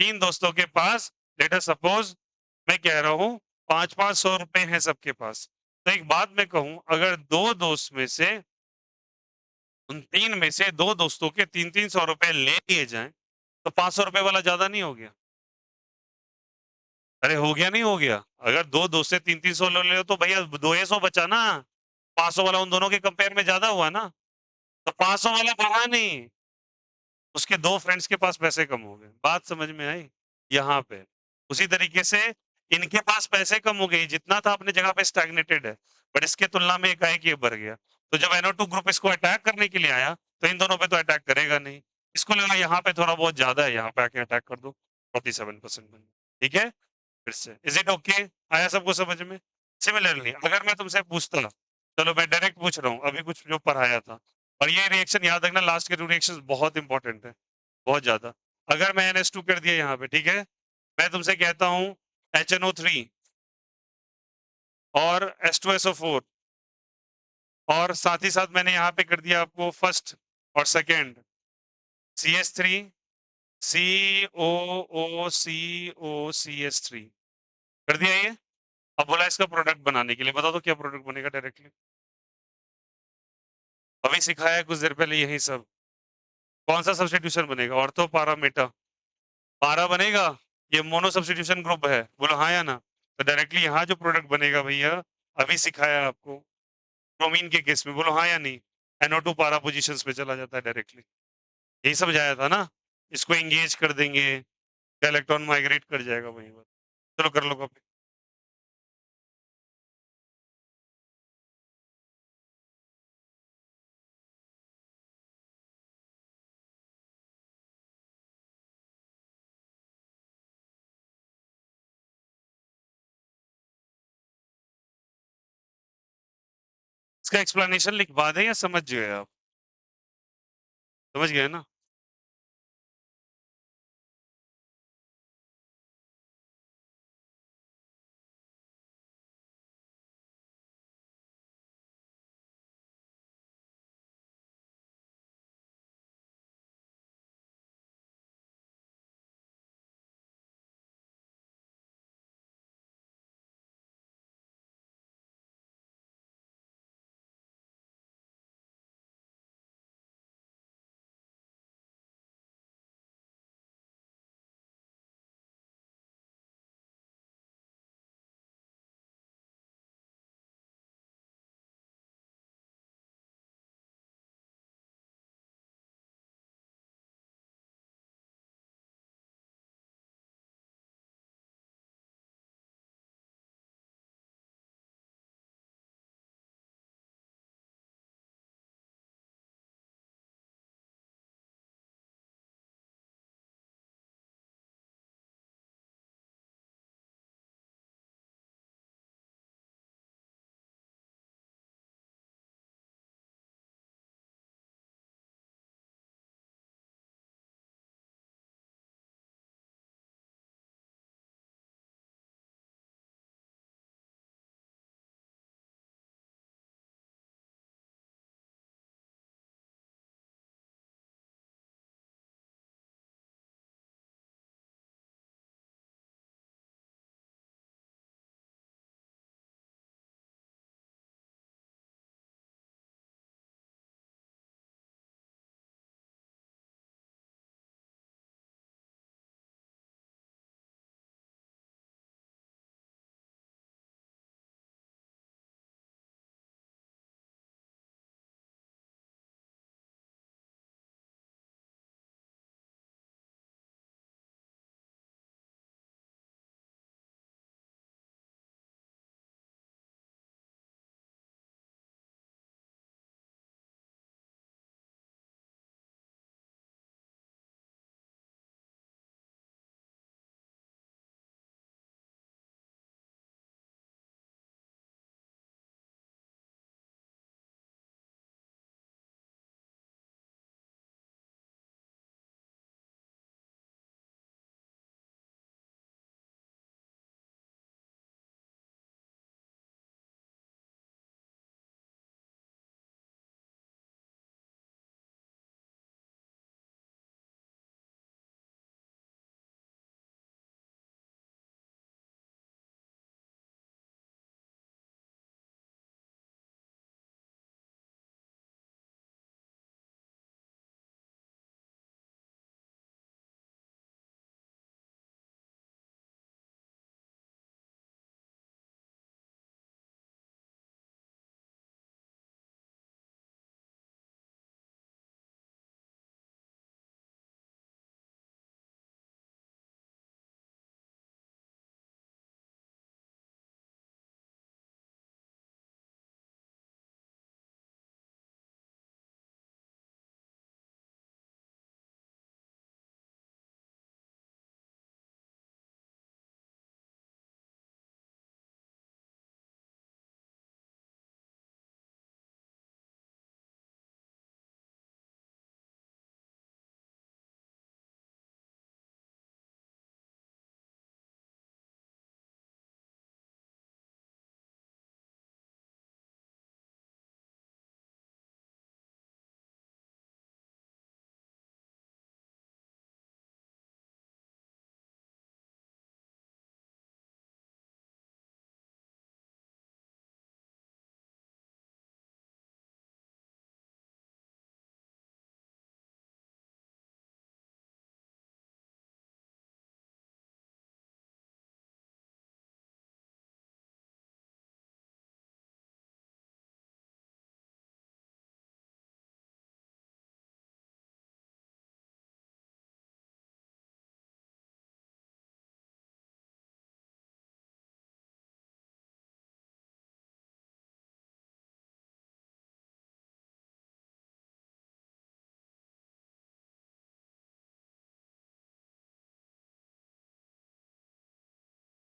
3 दोस्तों के पास लेट अस सपोज, मैं कह रहा हूँ 5-500 रुपए हैं सबके पास। तो एक बात मैं कहूँ, अगर 2 दोस्त में से, उन 3 में से 2 दोस्तों के 3-3 सौ रुपए ले लिए जाएँ, तो 500 रुपए वाला ज़्यादा नहीं हो गया? अरे हो गया नहीं हो गया? अगर 2 दोस्त से 3-3 सौ ले लो तो भैया 2 ही 100 बचा ना, 500 वाला उन दोनों के कंपेयर में ज़्यादा हुआ ना, तो 500 वाला बढ़ा नहीं, उसके 2 फ्रेंड्स के पास पैसे कम हो गए। बात समझ में आई? यहाँ पे। उसी तरीके से इनके पास पैसे कम हो गए, जितना था अपनी जगह पे स्टैग्नेटेड है, बट इसके तुलना में एकाएक ये बढ़ गया। तो जब NO2 ग्रुप इसको अटैक करने के लिए आया, तो इन दोनों पे तो अटैक करेगा नहीं। इसको लगा यहाँ पे थोड़ा बहुत ज़्यादा है, यहाँ पे आके अटैक कर दो, 47% बन गया। ठीक है? फिर से। Is it okay? आया सबको समझ में? सिमिलरली अगर मैं तुमसे पूछता, चलो मैं डायरेक्ट पूछ रहा हूँ, अभी कुछ जो पढ़ाया था, और ये रिएक्शन याद रखना, लास्ट के 2 रिएक्शंस बहुत इंपॉर्टेंट है, बहुत ज़्यादा। अगर मैं NH2 कर दिया यहाँ पे, ठीक है? मैं तुमसे कहता हूँ HNO3 और H2SO4, और साथ ही साथ मैंने यहाँ पे कर दिया आपको फर्स्ट और सेकंड, CH3 COO COCH3 कर दिया ये। अब बोला इसका प्रोडक्ट बनाने के लिए, बता दो क्या प्रोडक्ट बनेगा डायरेक्टली? अभी सिखाया है कुछ देर पहले यही सब। कौन सा सब्स्टिट्यूशन बनेगा? ऑर्थो पारा मेटा, पारा बनेगा। ये मोनो सब्स्टिट्यूशन ग्रुप है, बोलो हाँ या ना? तो डायरेक्टली यहाँ जो प्रोडक्ट बनेगा भैया, अभी सिखाया आपको ब्रोमीन के केस में, बोलो हाँ या नहीं? NO2 पारा पोजीशंस पे चला जाता है डायरेक्टली। यही समझाया था ना? इसको एंगेज कर देंगे, इलेक्ट्रॉन माइग्रेट कर जाएगा वहीं पर। चलो कर लो कॉपी। इसका एक्सप्लेनेशन लिखवा दें या समझ गए आप? समझ गए ना?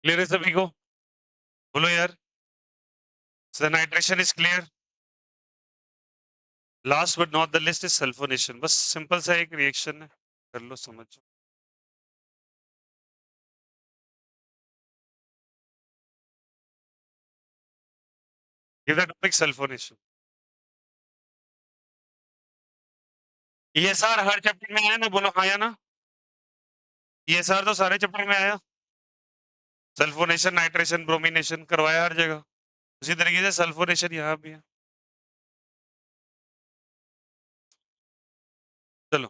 क्लियर है सभी को? बोलो यार। So nitration is clear. Last but not the list is sulphonation. बस सिंपल सा एक रिएक्शन है, कर लो समझो। Give the topic sulphonation. ESR her chapter में आया ना, बोलो हाँ या ना। ESR तो सारे चैप्टर में आया। सल्फोनेशन, नाइट्रेशन, ब्रोमिनेशन करवाया हर जगह। उसी तरीके से सल्फोनेशन यहाँ भी है। चलो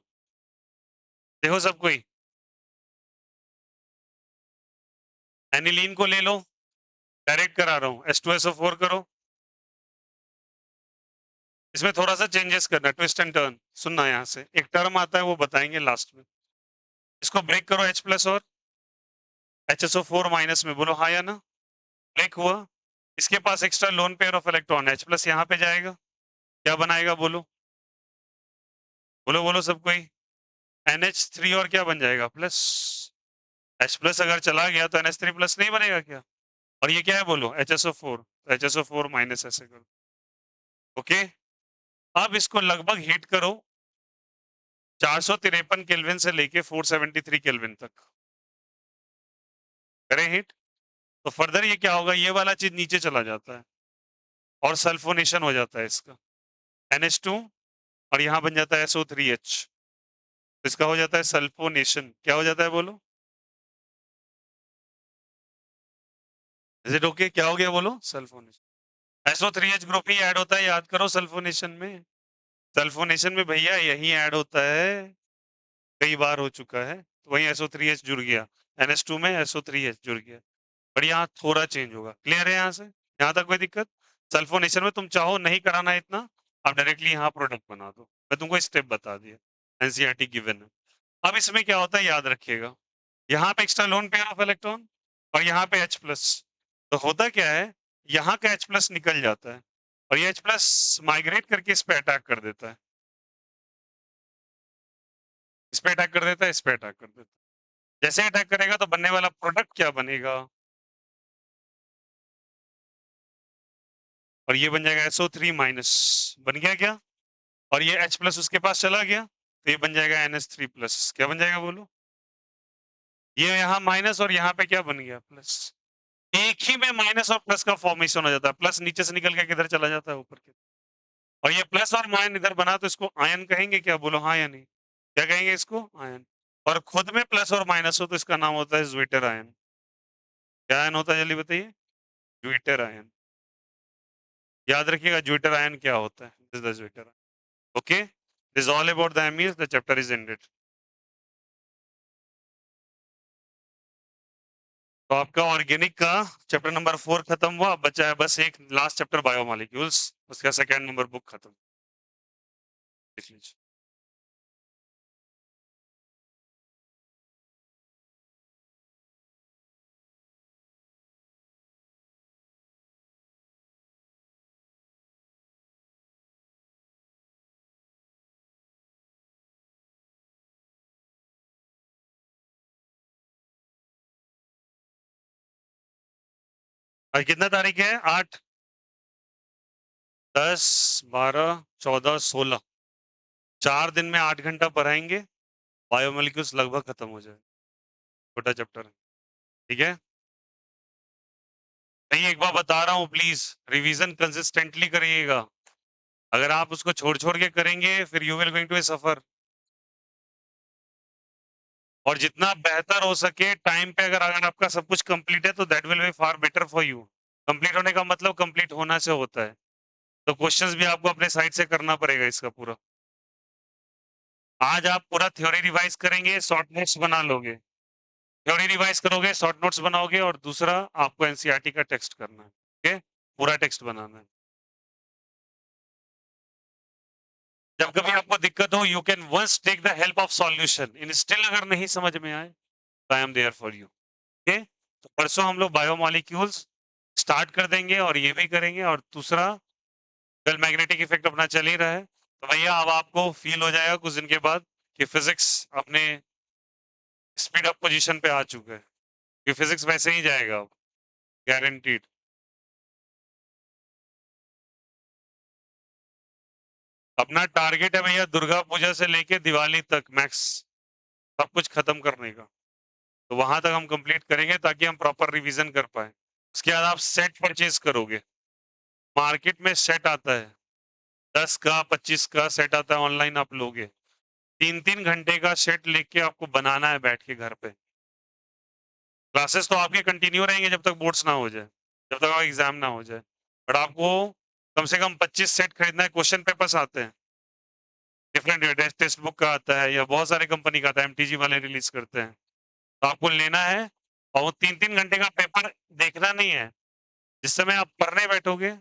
देखो सब कोई, एनिलीन को ले लो, डायरेक्ट करा रहा हूं, H2SO4 करो। इसमें थोड़ा सा चेंजेस करना, ट्विस्ट एंड टर्न। सुनना, यहाँ से एक टर्म आता है वो बताएंगे लास्ट में। इसको ब्रेक करो H प्लस और HSO4 माइनस में, बोलो हाँ या ना। ब्रेक हुआ, इसके पास extra lone pair of electron H plus यहाँ पे जाएगा, क्या बनाएगा बोलो। बोलो बोलो सब कोई। NH3 और क्या बन जाएगा, प्लस। H प्लस अगर चला गया तो NH3 प्लस नहीं बनेगा क्या। और ये क्या है बोलो, HSO4, तो HSO4 माइनस ऐसे करो। ओके, अब इसको लगभग हीट करो 453 केल्विन से लेके 473 केल्विन तक। करें हीट, तो फर्दर ये क्या होगा, ये वाला चीज नीचे चला जाता है और सल्फोनेशन हो जाता है इसका, NH2, और यहां बन जाता है SO3H। इसका हो जाता है सल्फोनेशन। क्या हो जाता है बोलो। इज इट ओके, क्या हो गया बोलो, सल्फोनेशन। SO3H ग्रुप ही ऐड होता है, याद करो सल्फोनेशन में। सल्फोनेशन में भैया यही ऐड होता है, कई बार हो चुका है, तो वही SO3H जुड़ गया, NH2 में SO3H जुड़ गया। पर यहाँ थोड़ा चेंज होगा। क्लियर है यहाँ से, यहाँ तक कोई दिक्कत। सल्फोनेशन में तुम चाहो नहीं कराना है इतना, आप डायरेक्टली यहाँ प्रोडक्ट बना दो, मैं तुमको स्टेप बता दिया, एनसीईआरटी गिवन है। अब इसमें क्या होता है याद रखिएगा, यहाँ पे extra lone pair of electron और यहाँ पे H प्लस, तो होता क्या है, यहाँ का H प्लस निकल जाता है और ये H प्लस माइग्रेट करके इस पे अटैक कर देता है, इस पे अटैक कर देता है, इस पे अटैक कर देता है। जैसे अटैक करेगा तो बनने वाला प्रोडक्ट क्या बनेगा, और ये बन जाएगा SO3 माइनस, बन गया क्या, और ये H प्लस उसके पास चला गया, तो ये बन जाएगा NH3 प्लस। क्या बन जाएगा बोलो, ये यहाँ माइनस और यहाँ पे क्या बन गया, प्लस। एक ही में माइनस और प्लस का फॉर्मेशन हो जाता है, प्लस नीचे से निकल के किधर चला जाता है, ऊपर के। और ये प्लस और माइन इधर बना तो इसको आयन कहेंगे क्या, बोलो हाँ या नहीं। क्या कहेंगे इसको, आयन। और खुद में प्लस और माइनस हो तो इसका नाम होता है ज्विटर आयन। क्या आयन होता है जल्दी बताइए, ज्विटर आयन। याद रखिएगा ज्विटर आयन क्या होता है, this is the zwitter. Okay, this all about the Emmys, the chapter is ended. तो आपका ऑर्गेनिक का चैप्टर नंबर 4 खत्म हुआ, अब बचा है बस एक लास्ट चैप्टर बायोमॉलिक्यूल्स, उसका सेकंड नंबर बुक खत्म। देख लीजिए। आज कितना तारीख है, 8, 10, 12, 14, 16, 4 दिन में 8 घंटा पढ़ाएंगे, बायोमॉलिक्यूल्स लगभग खत्म हो जाए, छोटा चैप्टर है, ठीक है। नहीं, एक बार बता रहा हूँ, प्लीज रिवीजन कंसिस्टेंटली करिएगा, अगर आप उसको छोड़ छोड़ के करेंगे फिर you will going to suffer. और जितना बेहतर हो सके टाइम पे, अगर आपका सब कुछ कंप्लीट है तो that will be far better for you. Complete होने का मतलब कंप्लीट होना से होता है, तो क्वेश्चंस भी आपको अपने साइड से करना पड़ेगा इसका पूरा। आज आप पूरा थ्योरी रिवाइज करेंगे, शॉर्ट नोट्स बना लोगे, थ्योरी रिवाइज करोगे, शॉर्ट नोट्स बनाओगे, और दूसरा आपको एनसीईआरटी का टेक्स्ट करना है, ओके, पूरा टेक्स्ट बनाना है। जब कभी आपको दिक्कत हो, you can once take the help of solution, in still अगर नहीं समझ में आए तो I am there for you, okay. तो परसों हम लोग बायोमॉलिक्यूल्स स्टार्ट कर देंगे और ये भी करेंगे, और दूसरा कल मैग्नेटिक इफेक्ट अपना चल ही रहा है, तो भैया अब आपको फील हो जाएगा कुछ दिन के बाद कि फिजिक्स अपने स्पीड अप पोजीशन पे आ चुका है। ये फिजिक्स वैसे ही जाएगा, गारंटीड। अपना टारगेट है भैया दुर्गा पूजा से लेके दिवाली तक मैक्स, सब कुछ खत्म करने का। तो वहां तक हम कंप्लीट करेंगे ताकि हम प्रॉपर रिवीजन कर पाए। उसके बाद आप सेट परचेज करोगे, मार्केट में सेट आता है 10 का 25 का सेट आता है, ऑनलाइन आप लोगे 3-3 घंटे का सेट लेके आपको बनाना है बैठ के घर पे। क्लासेस तो आपके कंटिन्यू रहेंगे जब तक बोर्ड्स ना हो जाए, जब तक एग्जाम ना हो जाए, बट आपको कम से कम 25 सेट खरीदना है। क्वेश्चन पेपर्स आते हैं डिफरेंट, टेक्स्ट बुक का आता है या बहुत सारे कंपनी का आता है, एमटीजी वाले रिलीज करते हैं, तो आपको लेना है। और वो 3-3 घंटे का पेपर देखना नहीं है, जिस समय आप पढ़ने बैठोगे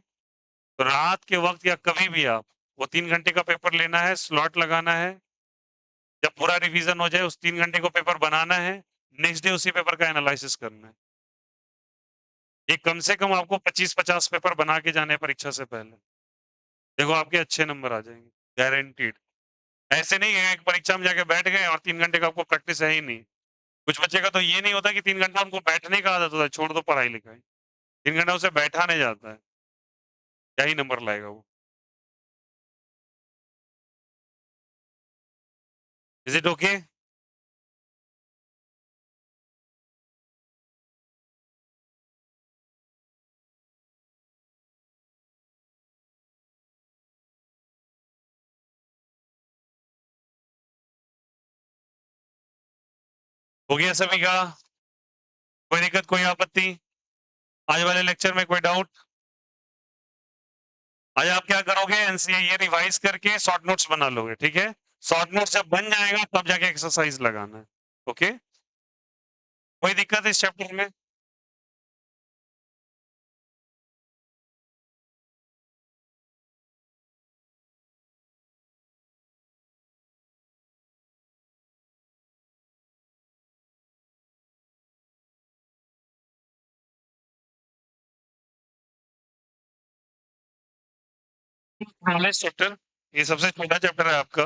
तो रात के वक्त या कभी भी आप वो 3 घंटे का पेपर लेना है, स्लॉट लगाना है। जब पूरा रिवीजन हो जाए उस 3 घंटे को पेपर बनाना है, नेक्स्ट डे उसी पेपर का एनालिसिस करना है। ये कम से कम आपको 25-50 पेपर बना के जाने हैं परीक्षा से पहले। देखो आपके अच्छे नंबर आ जाएंगे, गारंटीड। ऐसे नहीं है कि परीक्षा में जाके बैठ गए और 3 घंटे का आपको प्रैक्टिस है ही नहीं। कुछ बच्चे का तो ये नहीं होता कि 3 घंटा उनको बैठने का आदत होता है, छोड़ दो पढ़ाई लिखाई, 3 घंटा उसे बैठा नहीं जाता है, क्या ही नंबर लाएगा वो। Is it okay? हो गया सभी का? कोई दिक्कत, कोई आपत्ति? आज वाले लेक्चर में कोई डाउट? आज आप क्या करोगे, एनसीए ये रिवाइज करके शॉर्ट नोट्स बना लोगे, ठीक है? शॉर्ट नोट्स जब बन जाएगा तब जाके एक्सरसाइज लगाना है, ओके? कोई दिक्कत इस चैप्टर में? नॉलेज चैप्टर, ये सबसे छोटा चैप्टर है आपका।